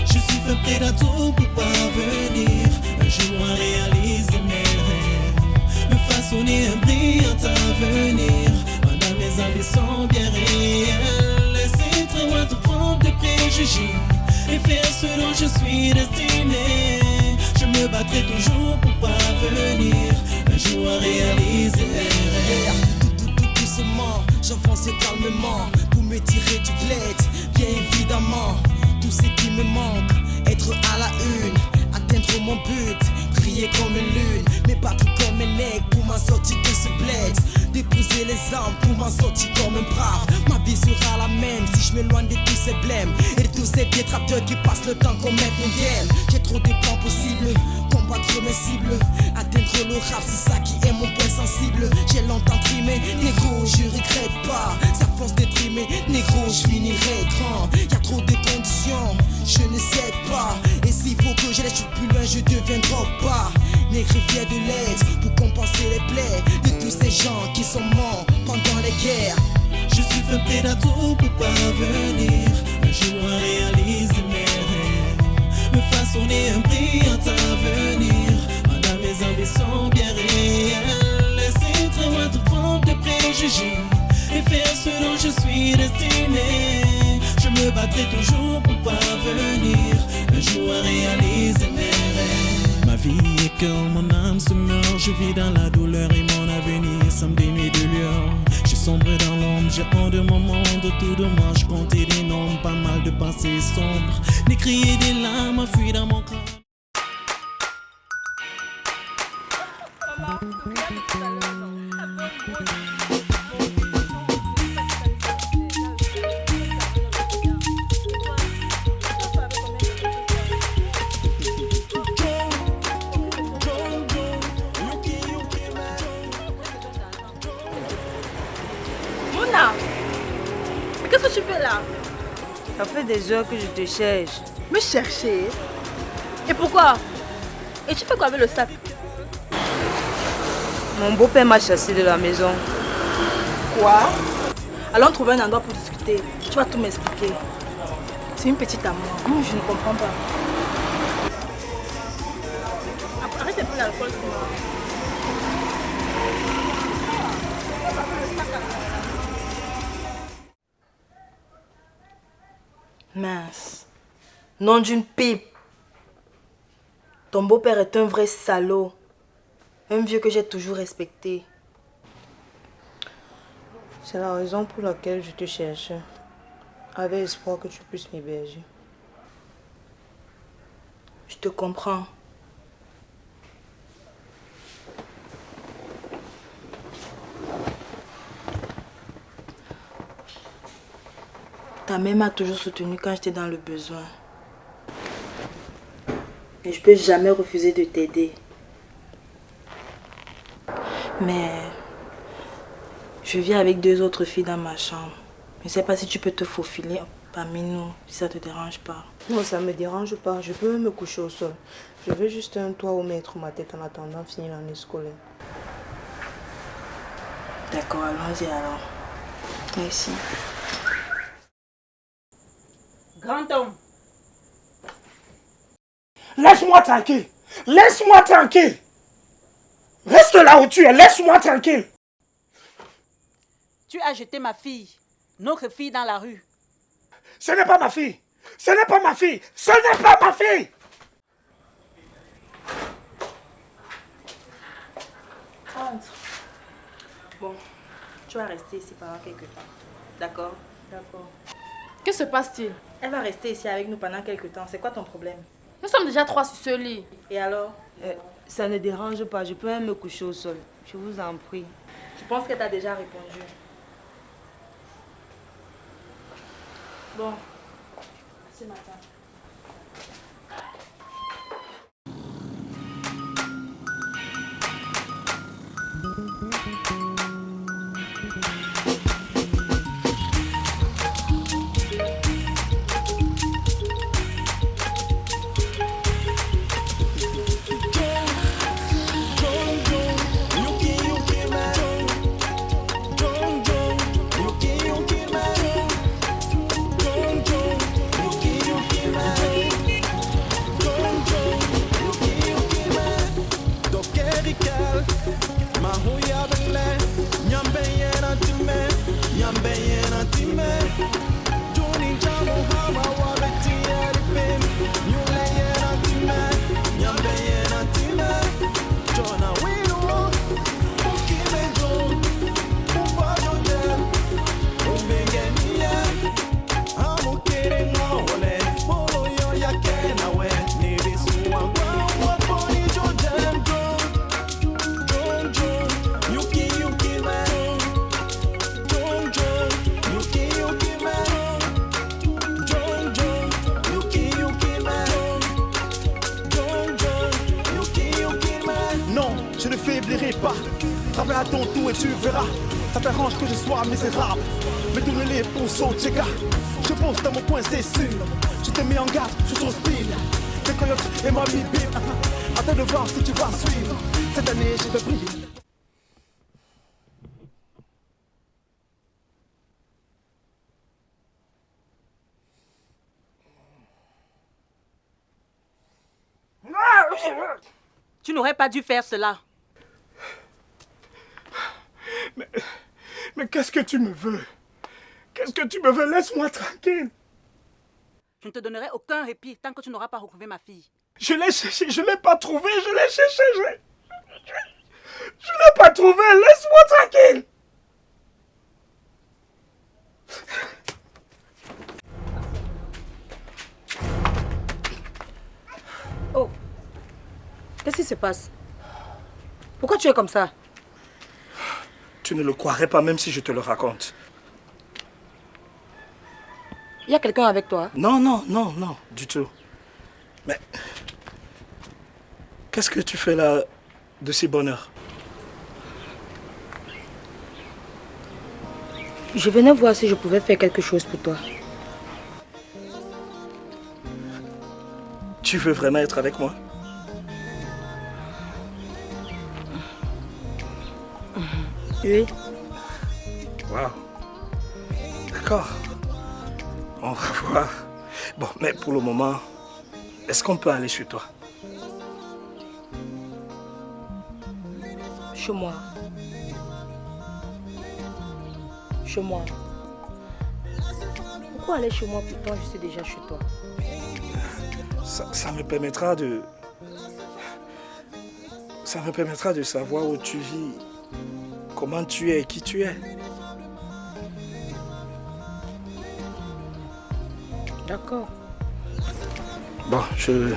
Je suis fait près à tout pour parvenir un jour à réaliser mes rêves, me façonner un brillant avenir. Madame, mes ambitions bien réelles, laisser très loin toute forme de préjugés et faire ce dont je suis destiné. Je me battrai toujours pour parvenir un jour à réaliser mes rêves. Tout doucement, j'avance calmement pour me tirer du bled. Bien évidemment, tout ce qui me manque, être à la une, atteindre mon but, briller comme une lune, me battre comme un aigle pour m'en sortir de ce bled. Déposer les armes pour m'en sortir comme un brave. Ma vie sera la même si je m'éloigne de tous ces blèmes et de tous ces détracteurs qui passent le temps comme un game. J'ai trop de plans possibles, combattre mes cibles, atteindre le rap, c'est ça qui est mon point sensible. J'ai longtemps trimé, négro, je regrette pas. Ça force d'être trimé, négro, je finirai grand. Y'a trop de conditions, je ne cède pas. Et s'il faut que je les chute plus loin, je deviendrai pas. Négro fier de l'aide pour compenser les plaies de tous ces gens qui sont morts pendant les guerres. Je suis fait près à tout pour parvenir un jour à réaliser mes rêves, me façonner un brillant avenir. Madame, mes ambitions bien réelles, laisser très loin toute forme de préjugés et faire ce dont je suis destiné. Je me battrai toujours pour parvenir un jour à réaliser mes rêves. Ma vie est que mon âme se meurt, je vis dans la douleur et mon avenir semble dénué de lueur. Je sombre dans l'ombre, j'ai honte de mon monde, autour de moi je comptais des nombres, pas mal de pensées sombres, des cris et des larmes à fuir dans mon crâne. Mona, mais qu'est-ce que tu fais là? Ça fait des heures que je te cherche. Me chercher? Et pourquoi? Et tu fais quoi avec le sac? Mon beau-père m'a chassé de la maison. Quoi? Allons trouver un endroit pour discuter. Tu vas tout m'expliquer. C'est une petite à moi. Je ne comprends pas. Arrête de prendre l'alcool, sinon. Mince. Nom d'une pipe. Ton beau-père est un vrai salaud. Un vieux que j'ai toujours respecté. C'est la raison pour laquelle je te cherche. Avec espoir que tu puisses m'héberger. Je te comprends. Ta mère m'a toujours soutenue quand j'étais dans le besoin. Et je peux jamais refuser de t'aider. Mais je vis avec 2 autres filles dans ma chambre. Je ne sais pas si tu peux te faufiler parmi nous, si ça te dérange pas. Non, ça me dérange pas. Je peux me coucher au sol. Je veux juste un toit où mettre ma tête en attendant de finir l'année scolaire. D'accord, allons-y alors. Merci. Grand homme. Laisse-moi tranquille. Laisse-moi tranquille. Reste là où tu es. Laisse-moi tranquille. Tu as jeté ma fille, notre fille, dans la rue. Ce n'est pas ma fille. Ce n'est pas ma fille. Ce n'est pas ma fille. Entre. Bon, tu vas rester ici pendant quelques temps. D'accord? D'accord. Que se passe-t-il? Elle va rester ici avec nous pendant quelques temps. C'est quoi ton problème? Nous sommes déjà 3 sur ce lit. Et alors? Ça ne dérange pas. Je peux même me coucher au sol. Je vous en prie. Je pense qu'elle t'a déjà répondu. Bon. Ce matin. Travaille à ton tour et tu verras. Ça t'arrange que je sois misérable. Mais tourne-les pour sauter, gars. Je pense dans mon point, c'est sûr. Je te mets en garde, je suis speed. Tes coyotes et ma bip. Attends de voir si tu vas suivre. Cette année, je vais briller. Tu n'aurais pas dû faire cela. Mais qu'est-ce que tu me veux? Qu'est-ce que tu me veux? Laisse-moi tranquille. Je ne te donnerai aucun répit tant que tu n'auras pas retrouvé ma fille. Je l'ai cherché, je ne l'ai pas trouvé, je l'ai cherché, je ne l'ai pas trouvé, laisse-moi tranquille. Oh, qu'est-ce qui se passe? Pourquoi tu es comme ça? Tu ne le croirais pas même si je te le raconte. Il y a quelqu'un avec toi? Non, non, non, non, du tout. Mais qu'est-ce que tu fais là de si bonne heure? Je venais voir si je pouvais faire quelque chose pour toi. Tu veux vraiment être avec moi? Oui. Wow. D'accord. On va voir. Bon, mais pour le moment, est-ce qu'on peut aller chez toi? Chez moi. Chez moi. Pourquoi aller chez moi pourtant je suis déjà chez toi? Ça me permettra de... Ça me permettra de savoir où tu vis, comment tu es et qui tu es. D'accord. Bon, je...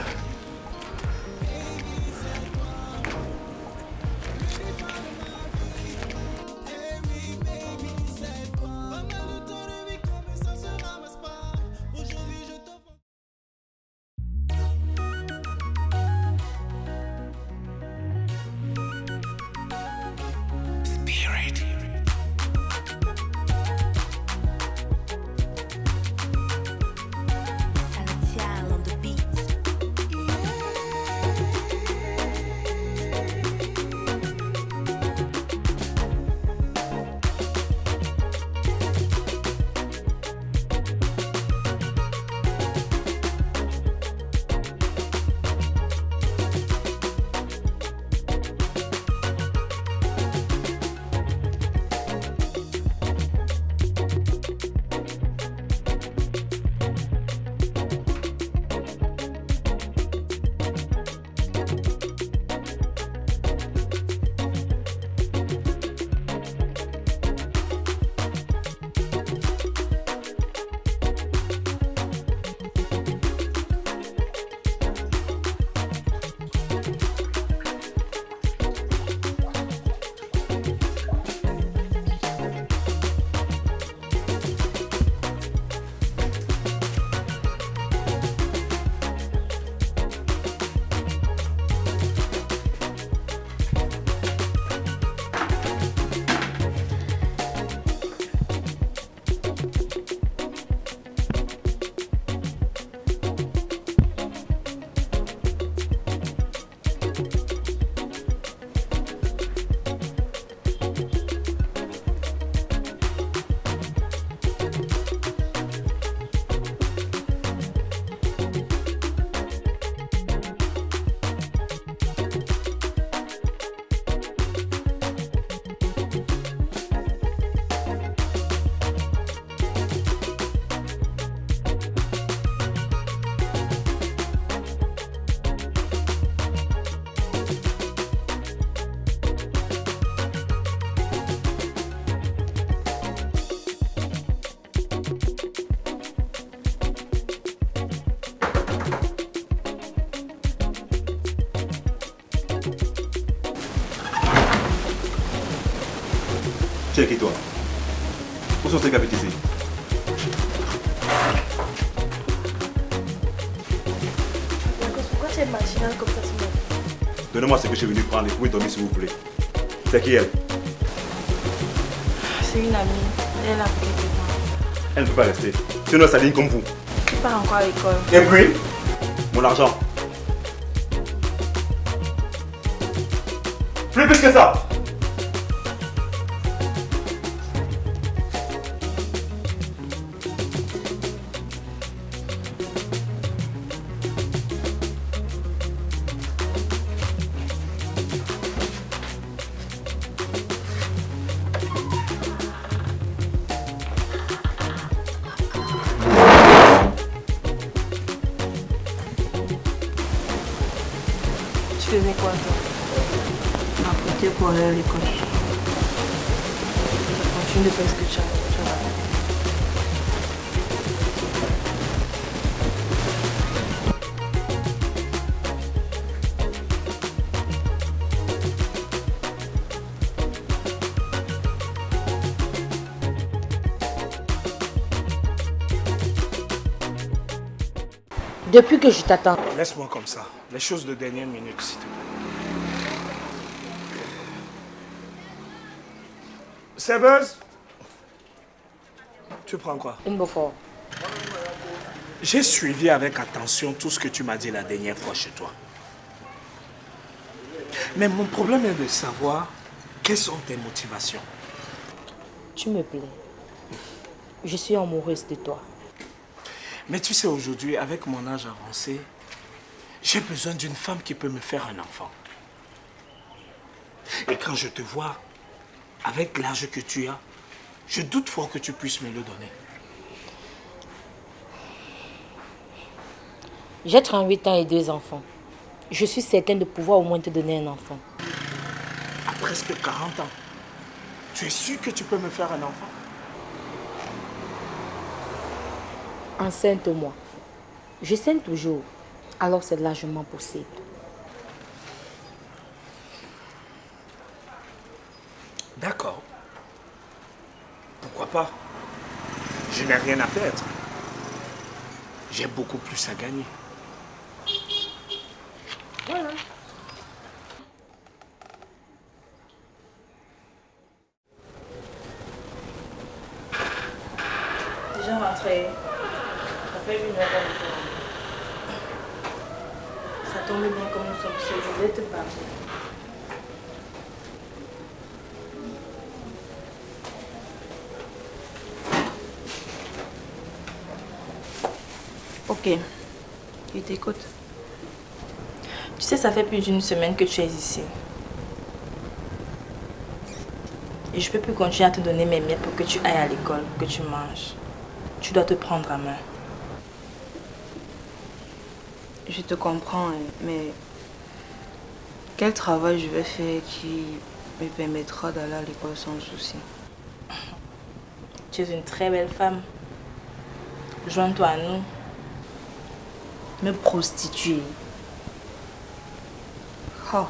Check et toi. Où sont ces capites ici? Pourquoi tu es machinal comme ça ce matin? Donnez-moi ce que je suis venu prendre et vous pouvez dormir s'il vous plaît. C'est qui elle? C'est une amie. Elle a pris quelques temps. Elle ne peut pas rester. Sinon elle s'aligne comme vous. Je pars encore à l'école. Et puis, mon argent. Plus vite que ça. Tu faisais quoi toi? M'apprêter pour aller à l'école. Continue de faire ce que tu as. Depuis que je t'attends. Laisse-moi comme ça. Les choses de dernière minute, s'il te plaît. Serveuse, tu prends quoi? Une Beaufort. J'ai suivi avec attention tout ce que tu m'as dit la dernière fois chez toi. Mais mon problème est de savoir quelles sont tes motivations. Tu me plais. Je suis amoureuse de toi. Mais tu sais, aujourd'hui, avec mon âge avancé, j'ai besoin d'une femme qui peut me faire un enfant. Et quand je te vois, avec l'âge que tu as, je doute fort que tu puisses me le donner. J'ai 38 ans et 2 enfants. Je suis certaine de pouvoir au moins te donner un enfant. À presque 40 ans, tu es sûr que tu peux me faire un enfant? Enceinte-moi. Je saigne toujours, alors c'est largement possible. D'accord. Pourquoi pas? Je n'ai rien à perdre. J'ai beaucoup plus à gagner. Voilà. Déjà rentré. Ça fait 1 heure dans le ça tombe bien comme nous sommes seuls. Je voulais te parler. Ok, je t'écoute. Tu sais, ça fait plus d'1 semaine que tu es ici. Et je peux plus continuer à te donner mes miettes pour que tu ailles à l'école, que tu manges. Tu dois te prendre à main. Je te comprends, mais quel travail je vais faire qui me permettra d'aller à l'école sans souci? Tu es une très belle femme. Joins-toi à nous. Me prostituer. Oh.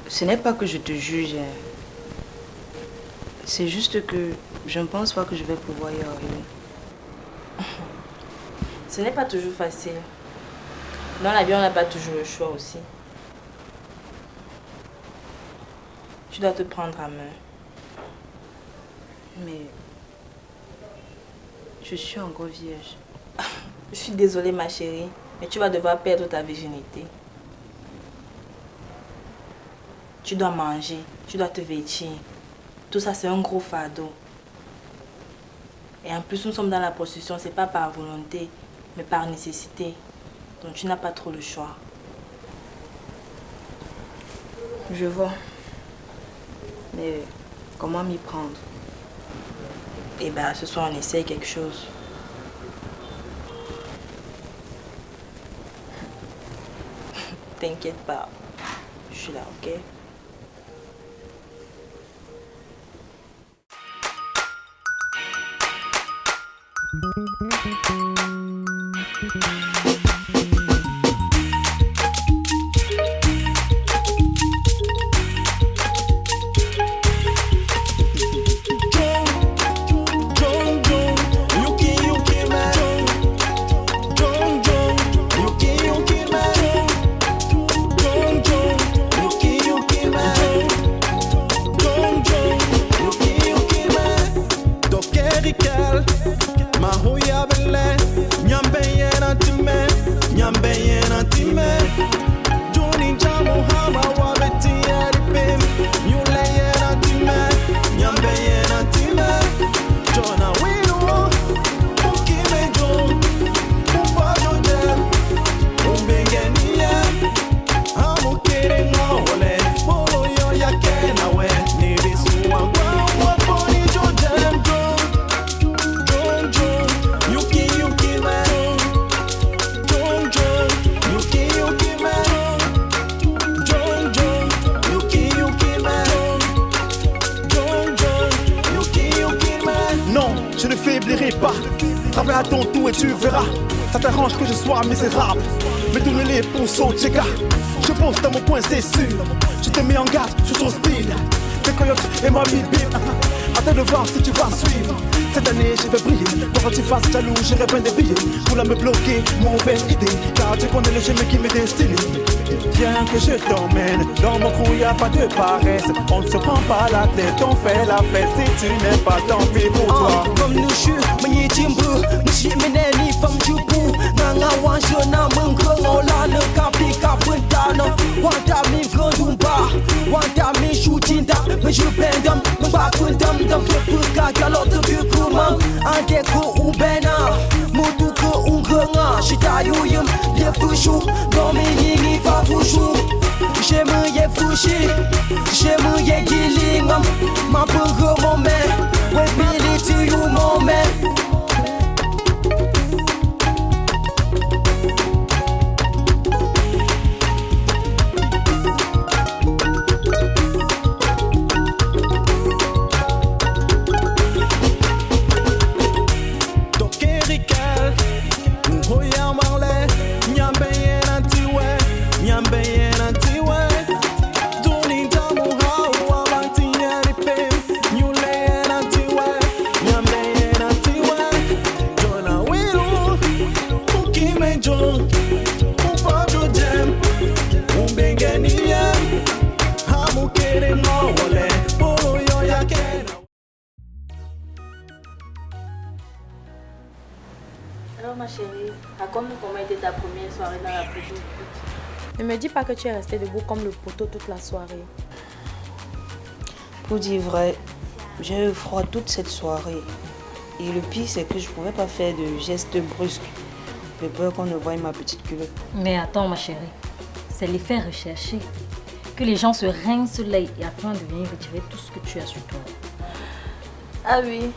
Ce n'est pas que je te juge. C'est juste que je ne pense pas que je vais pouvoir y arriver. Ce n'est pas toujours facile. Dans la vie, on n'a pas toujours le choix aussi. Tu dois te prendre à main. Mais je suis encore vierge. Je suis désolée, ma chérie, mais tu vas devoir perdre ta virginité. Tu dois manger, tu dois te vêtir. Tout ça, c'est un gros fardeau. Et en plus, nous sommes dans la prostitution, c'est pas par volonté, mais par nécessité. Donc tu n'as pas trop le choix. Je vois. Mais comment m'y prendre? Eh bien, ce soir, on essaye quelque chose. T'inquiète pas. Je suis là, ok? Travaille à ton tour et tu verras. Ça t'arrange que je sois misérable. Mais tourne-les pouces au tchéka. Je pense dans mon coin, c'est sûr. Je te mets en garde sur ton speed. Tes coyotes et moi bip bip. Attends de voir si tu vas suivre. Cette année je vais briller. Quand tu fasses jaloux, j'irai plein des billets. Pour la me bloquer, mauvaise idée. Car tu connais le chemin qui m'est destiné. Viens que je t'emmène. Dans mon crew y'a pas de paresse. On ne se prend pas la tête, on fait la fête. Si tu n'aimes pas, tant pis pour toi. Comme nous chus, m'y timbre. M'y meneni femme du bout. Nanga wanjo na mungko. Ola le kapi kapentano. Wanta mi vrondumba. Wanta mi shootinda. Mais je pendam. M'ba fundam. Dans le puka galop de vieux comment. Un déco ou bena. Mutuko ungranga. Chita yuyum. Les fouchous. Dans mes yingi fa fouchou. J'aime y fouchi. J'aime y gilingam. Ma bungo moment. We Billy to you moment. Raconte-nous comment était ta première soirée dans la petite butte. Ne me dis pas que tu es resté debout comme le poteau toute la soirée. Pour dire vrai, j'ai eu froid toute cette soirée. Et le pire, c'est que je ne pouvais pas faire de gestes brusques. J'ai peur qu'on ne voie ma petite culotte. Mais attends, ma chérie. C'est l'effet recherché. Que les gens se rincent l'œil et après on devient retirer tout ce que tu as sur toi. Ah oui.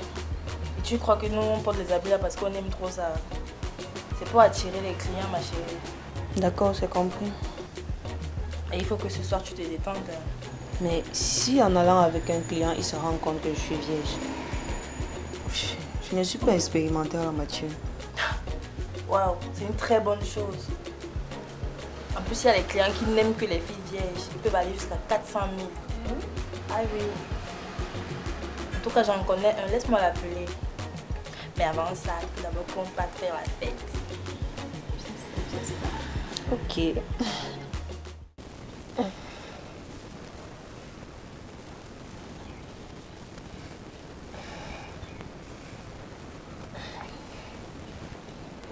Et tu crois que nous, on porte les habits là parce qu'on aime trop ça? C'est pour attirer les clients, ma chérie. D'accord, c'est compris. Et il faut que ce soir, tu te détendes. Mais si en allant avec un client, il se rend compte que je suis vierge, je ne suis pas expérimentaire en matière. Waouh, c'est une très bonne chose. En plus, il y a les clients qui n'aiment que les filles vierges. Ils peuvent aller jusqu'à 400 000. Ah oui. En tout cas, j'en connais un. Laisse-moi l'appeler. Mais avant ça, il faut d'abord qu'on parte faire la fête. Ok.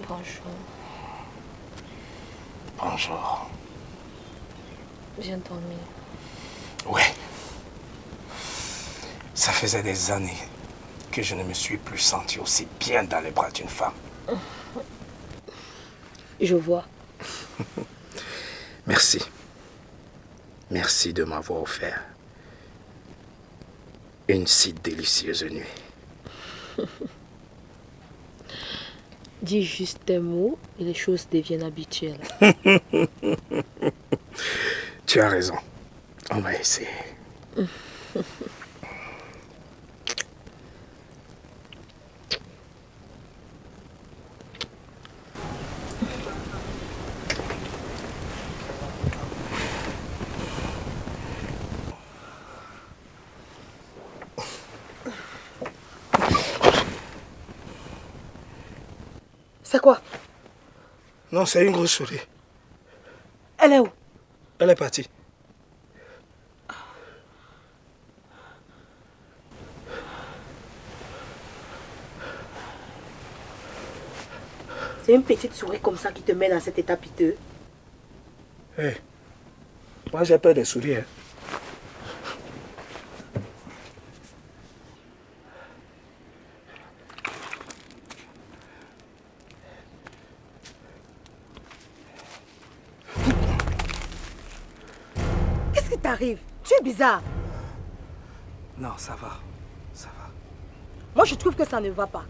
Bonjour. Bonjour. Viens dormir. Oui. Ça faisait des années que je ne me suis plus senti aussi bien dans les bras d'une femme. Je vois. Merci. Merci de m'avoir offert une si délicieuse nuit. Dis juste un mot et les choses deviennent habituelles. Tu as raison. On va essayer. C'est quoi? Non, c'est une grosse souris. Elle est où? Elle est partie. C'est une petite souris comme ça qui te met dans cet état piteux. Hey, moi j'ai peur des souris. Hein. Qu'est-ce qui t'arrive? Tu es bizarre. Non, ça va. Ça va. Moi, je trouve que ça ne va pas.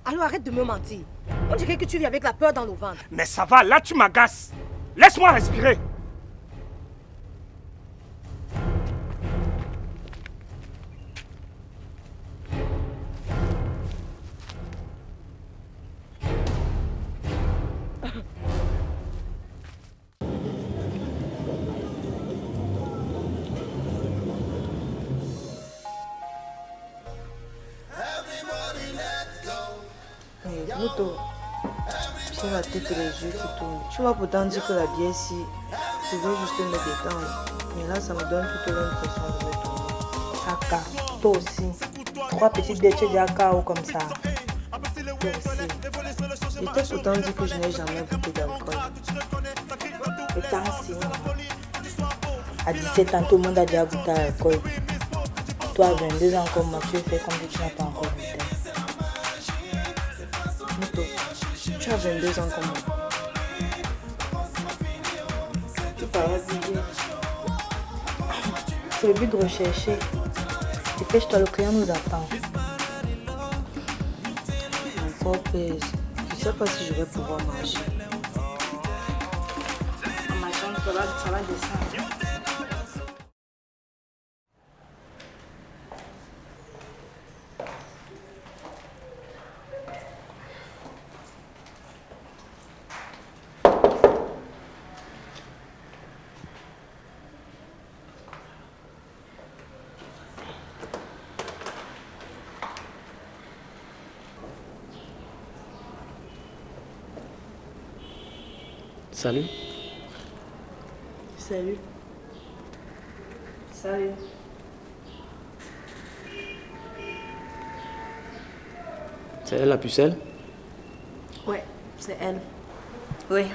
Alors arrête de me mentir. On dirait que tu vis avec la peur dans le ventre. Mais ça va, là tu m'agaces. Laisse-moi respirer. Moto, j'ai la tête et les yeux qui tournent. Tu m'as pourtant dit que la bière ici pouvait juste me détendre. Mais là, ça me donne toute l'impression de me tourner. Aka, toi aussi. 3 petites bières, tu es déjà KO comme ça. Toi aussi. Je t'ai pourtant dit que je n'ai jamais goûté d'alcool. Le temps, c'est à 17 ans, tout le monde a déjà goûté à l'alcool. Toi, à 22 ans comme moi, tu fais comme si tu n'as pas encore goûté. Moto, tu as 22 ans comme moi. Tu parles bien. C'est le but de rechercher. Dépêche-toi, le client nous attend. Mon corps pèse. Je ne sais pas si je vais pouvoir marcher. En marchant, ça va descendre. Salut. Salut. Salut. C'est elle la pucelle? Ouais, c'est elle. Oui,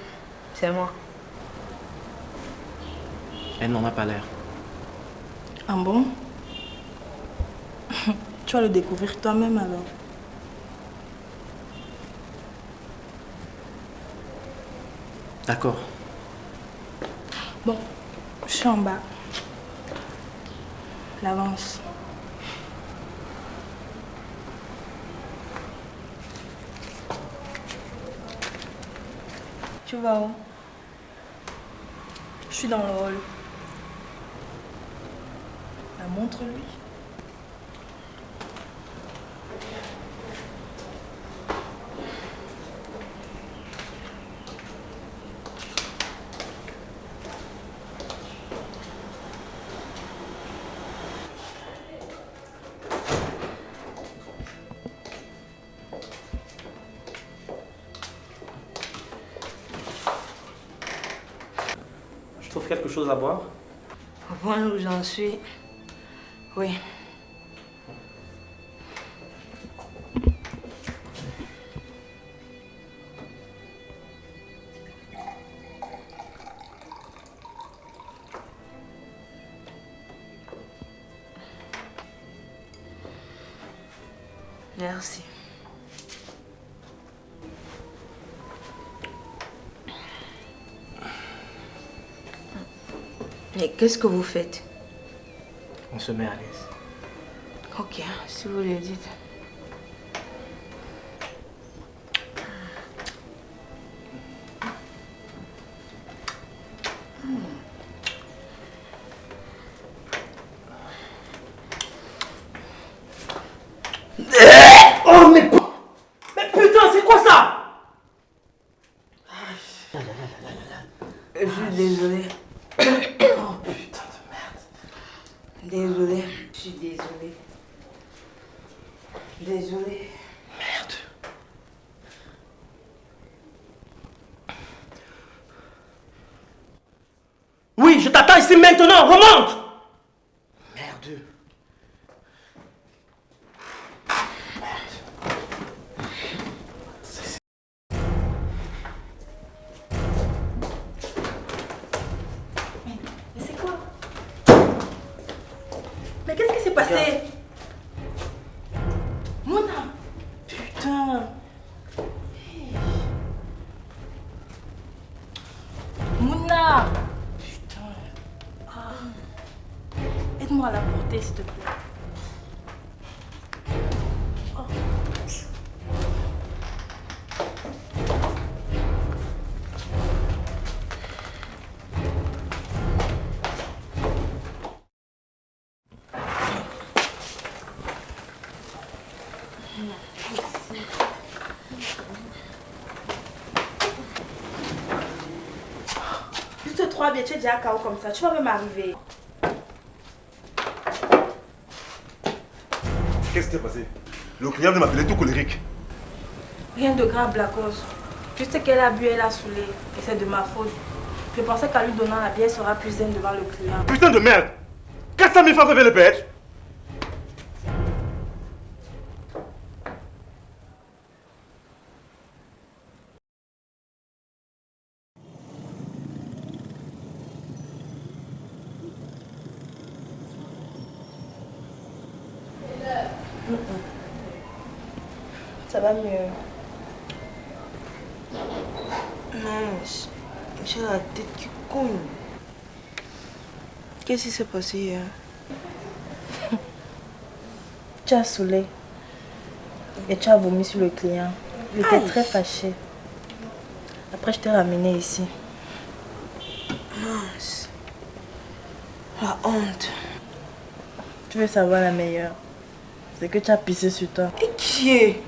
c'est moi. Elle n'en a pas l'air. Ah bon? Tu vas le découvrir toi-même alors. D'accord. Bon, je suis en bas. L'avance. Tu vas où? Je suis dans le hall. Montre-lui. Je trouve quelque chose à boire? Au point où j'en suis, oui. Merci. Mais qu'est-ce que vous faites? On se met à l'aise. Ok, si vous le dites. Oh mais putain, c'est quoi ça? Je suis désolé. Oh putain de merde. Désolé. Je suis désolé. Désolé. Merde. Oui, je t'attends ici maintenant, remonte. Merde. Mais c'est quoi? Mais qu'est-ce qui s'est passé? Mona! Putain! Mouna! Putain! Ah. Aide-moi à la porter, s'il te plaît. Oh. Juste 3 billets, tu es déjà à KO comme ça, tu vas même arriver. Qu'est-ce qui s'est passé? Le client vient m'appeler tout colérique. Rien de grave, Blacos. Juste qu'elle a bu, elle a saoulé. Et c'est de ma faute. Je pensais qu'en lui donnant la bière, elle sera plus zen devant le client. Putain de merde! 400 000 francs que je vais le perdre. Ça va mieux. Mince, j'ai la tête qui cogne. Qu'est-ce qui s'est passé hier? Tu as saoulé. Et tu as vomi sur le client. Il était très fâché. Après, je t'ai ramené ici. Mince. La honte. Tu veux savoir la meilleure? C'est que tu as pissé sur toi. Et qui est?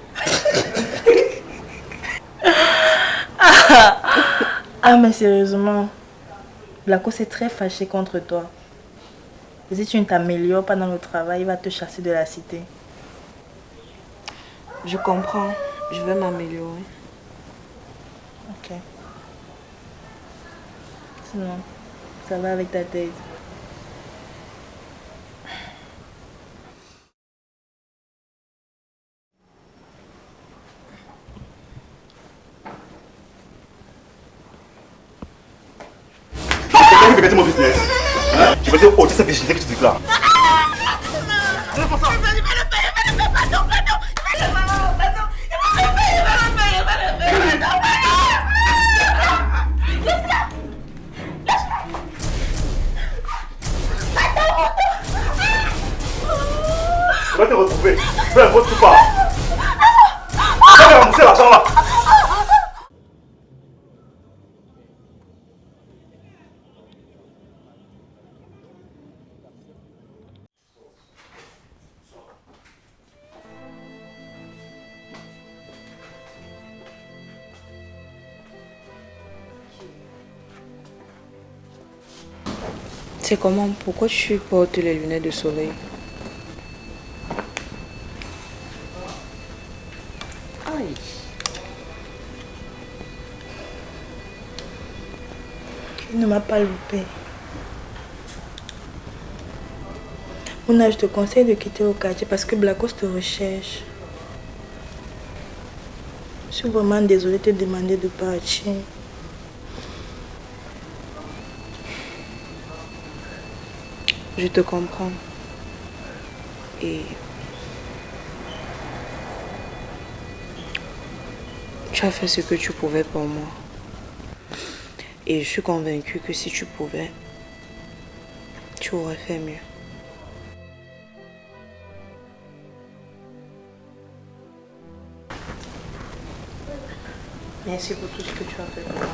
Ah, mais sérieusement, Blacos est très fâché contre toi. Et si tu ne t'améliores pas dans le travail, il va te chasser de la cité. Je comprends. Je vais m'améliorer. Ok. Sinon, ça va avec ta tête. arrêter mon business. Hein? Je vais dire ôter cette virginité que tu déclares. Je vais te retrouver. Peu importe où tu pars. Je vais rembourser l'argent là. C'est comment? Pourquoi tu portes les lunettes de soleil? Aïe. Il ne m'a pas loupé. Mona, je te conseille de quitter le quartier parce que Blacos te recherche. Je suis vraiment désolée de te demander de partir. Je te comprends. Et tu as fait ce que tu pouvais pour moi. Et je suis convaincue que si tu pouvais, tu aurais fait mieux. Merci pour tout ce que tu as fait pour moi.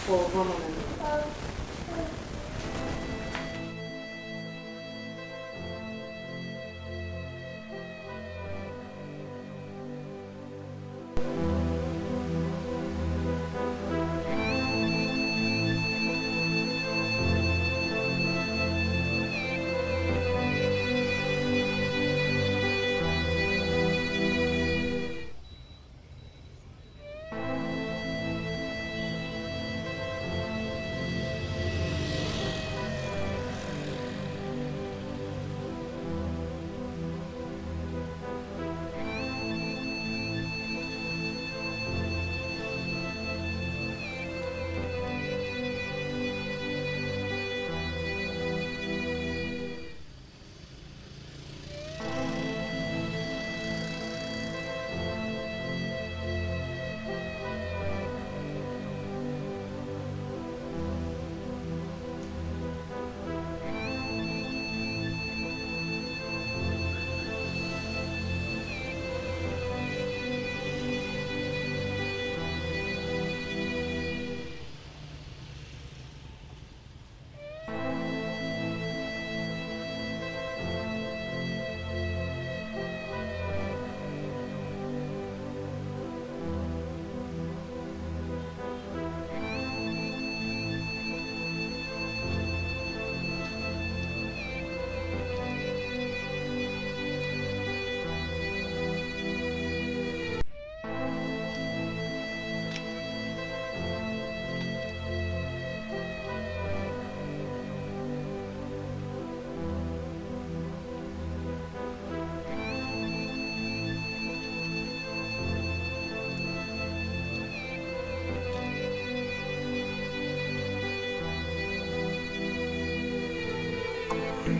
Au revoir, mon ami.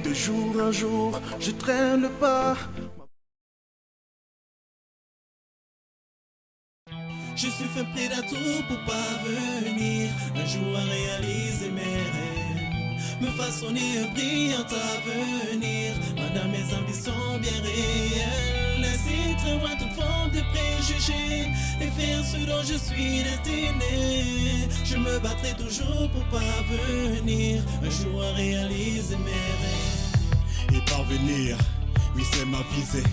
De jour en jour, je traîne le pas. Je suis fait près d'atour pour parvenir un jour à réaliser mes rêves, me façonner un brillant avenir, madame mes ambitions bien réelles, laisser très loin toute forme de préjugés et faire ce dont je suis destiné. Je me battrai toujours pour parvenir un jour à réaliser mes rêves. Et parvenir, oui c'est ma visée.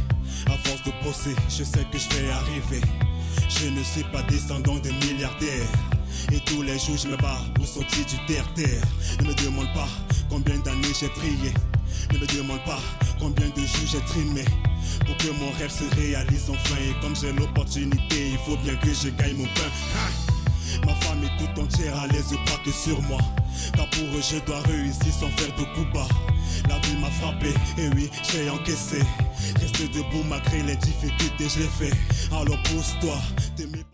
À force de bosser, je sais que je vais arriver. Je ne suis pas descendant de milliardaires. Et tous les jours je me bats pour sortir du terre-terre. Ne me demande pas combien d'années j'ai prié. Ne me demande pas combien de jours j'ai trimé pour que mon rêve se réalise enfin. Et comme j'ai l'opportunité, il faut bien que je gagne mon pain. Ma famille tout entière a les yeux braqués sur moi. Car pour eux je dois réussir sans faire de coups bas. La vie m'a frappé, et oui j'ai encaissé. Rester debout malgré les difficultés je l'ai fait. Alors pousse-toi,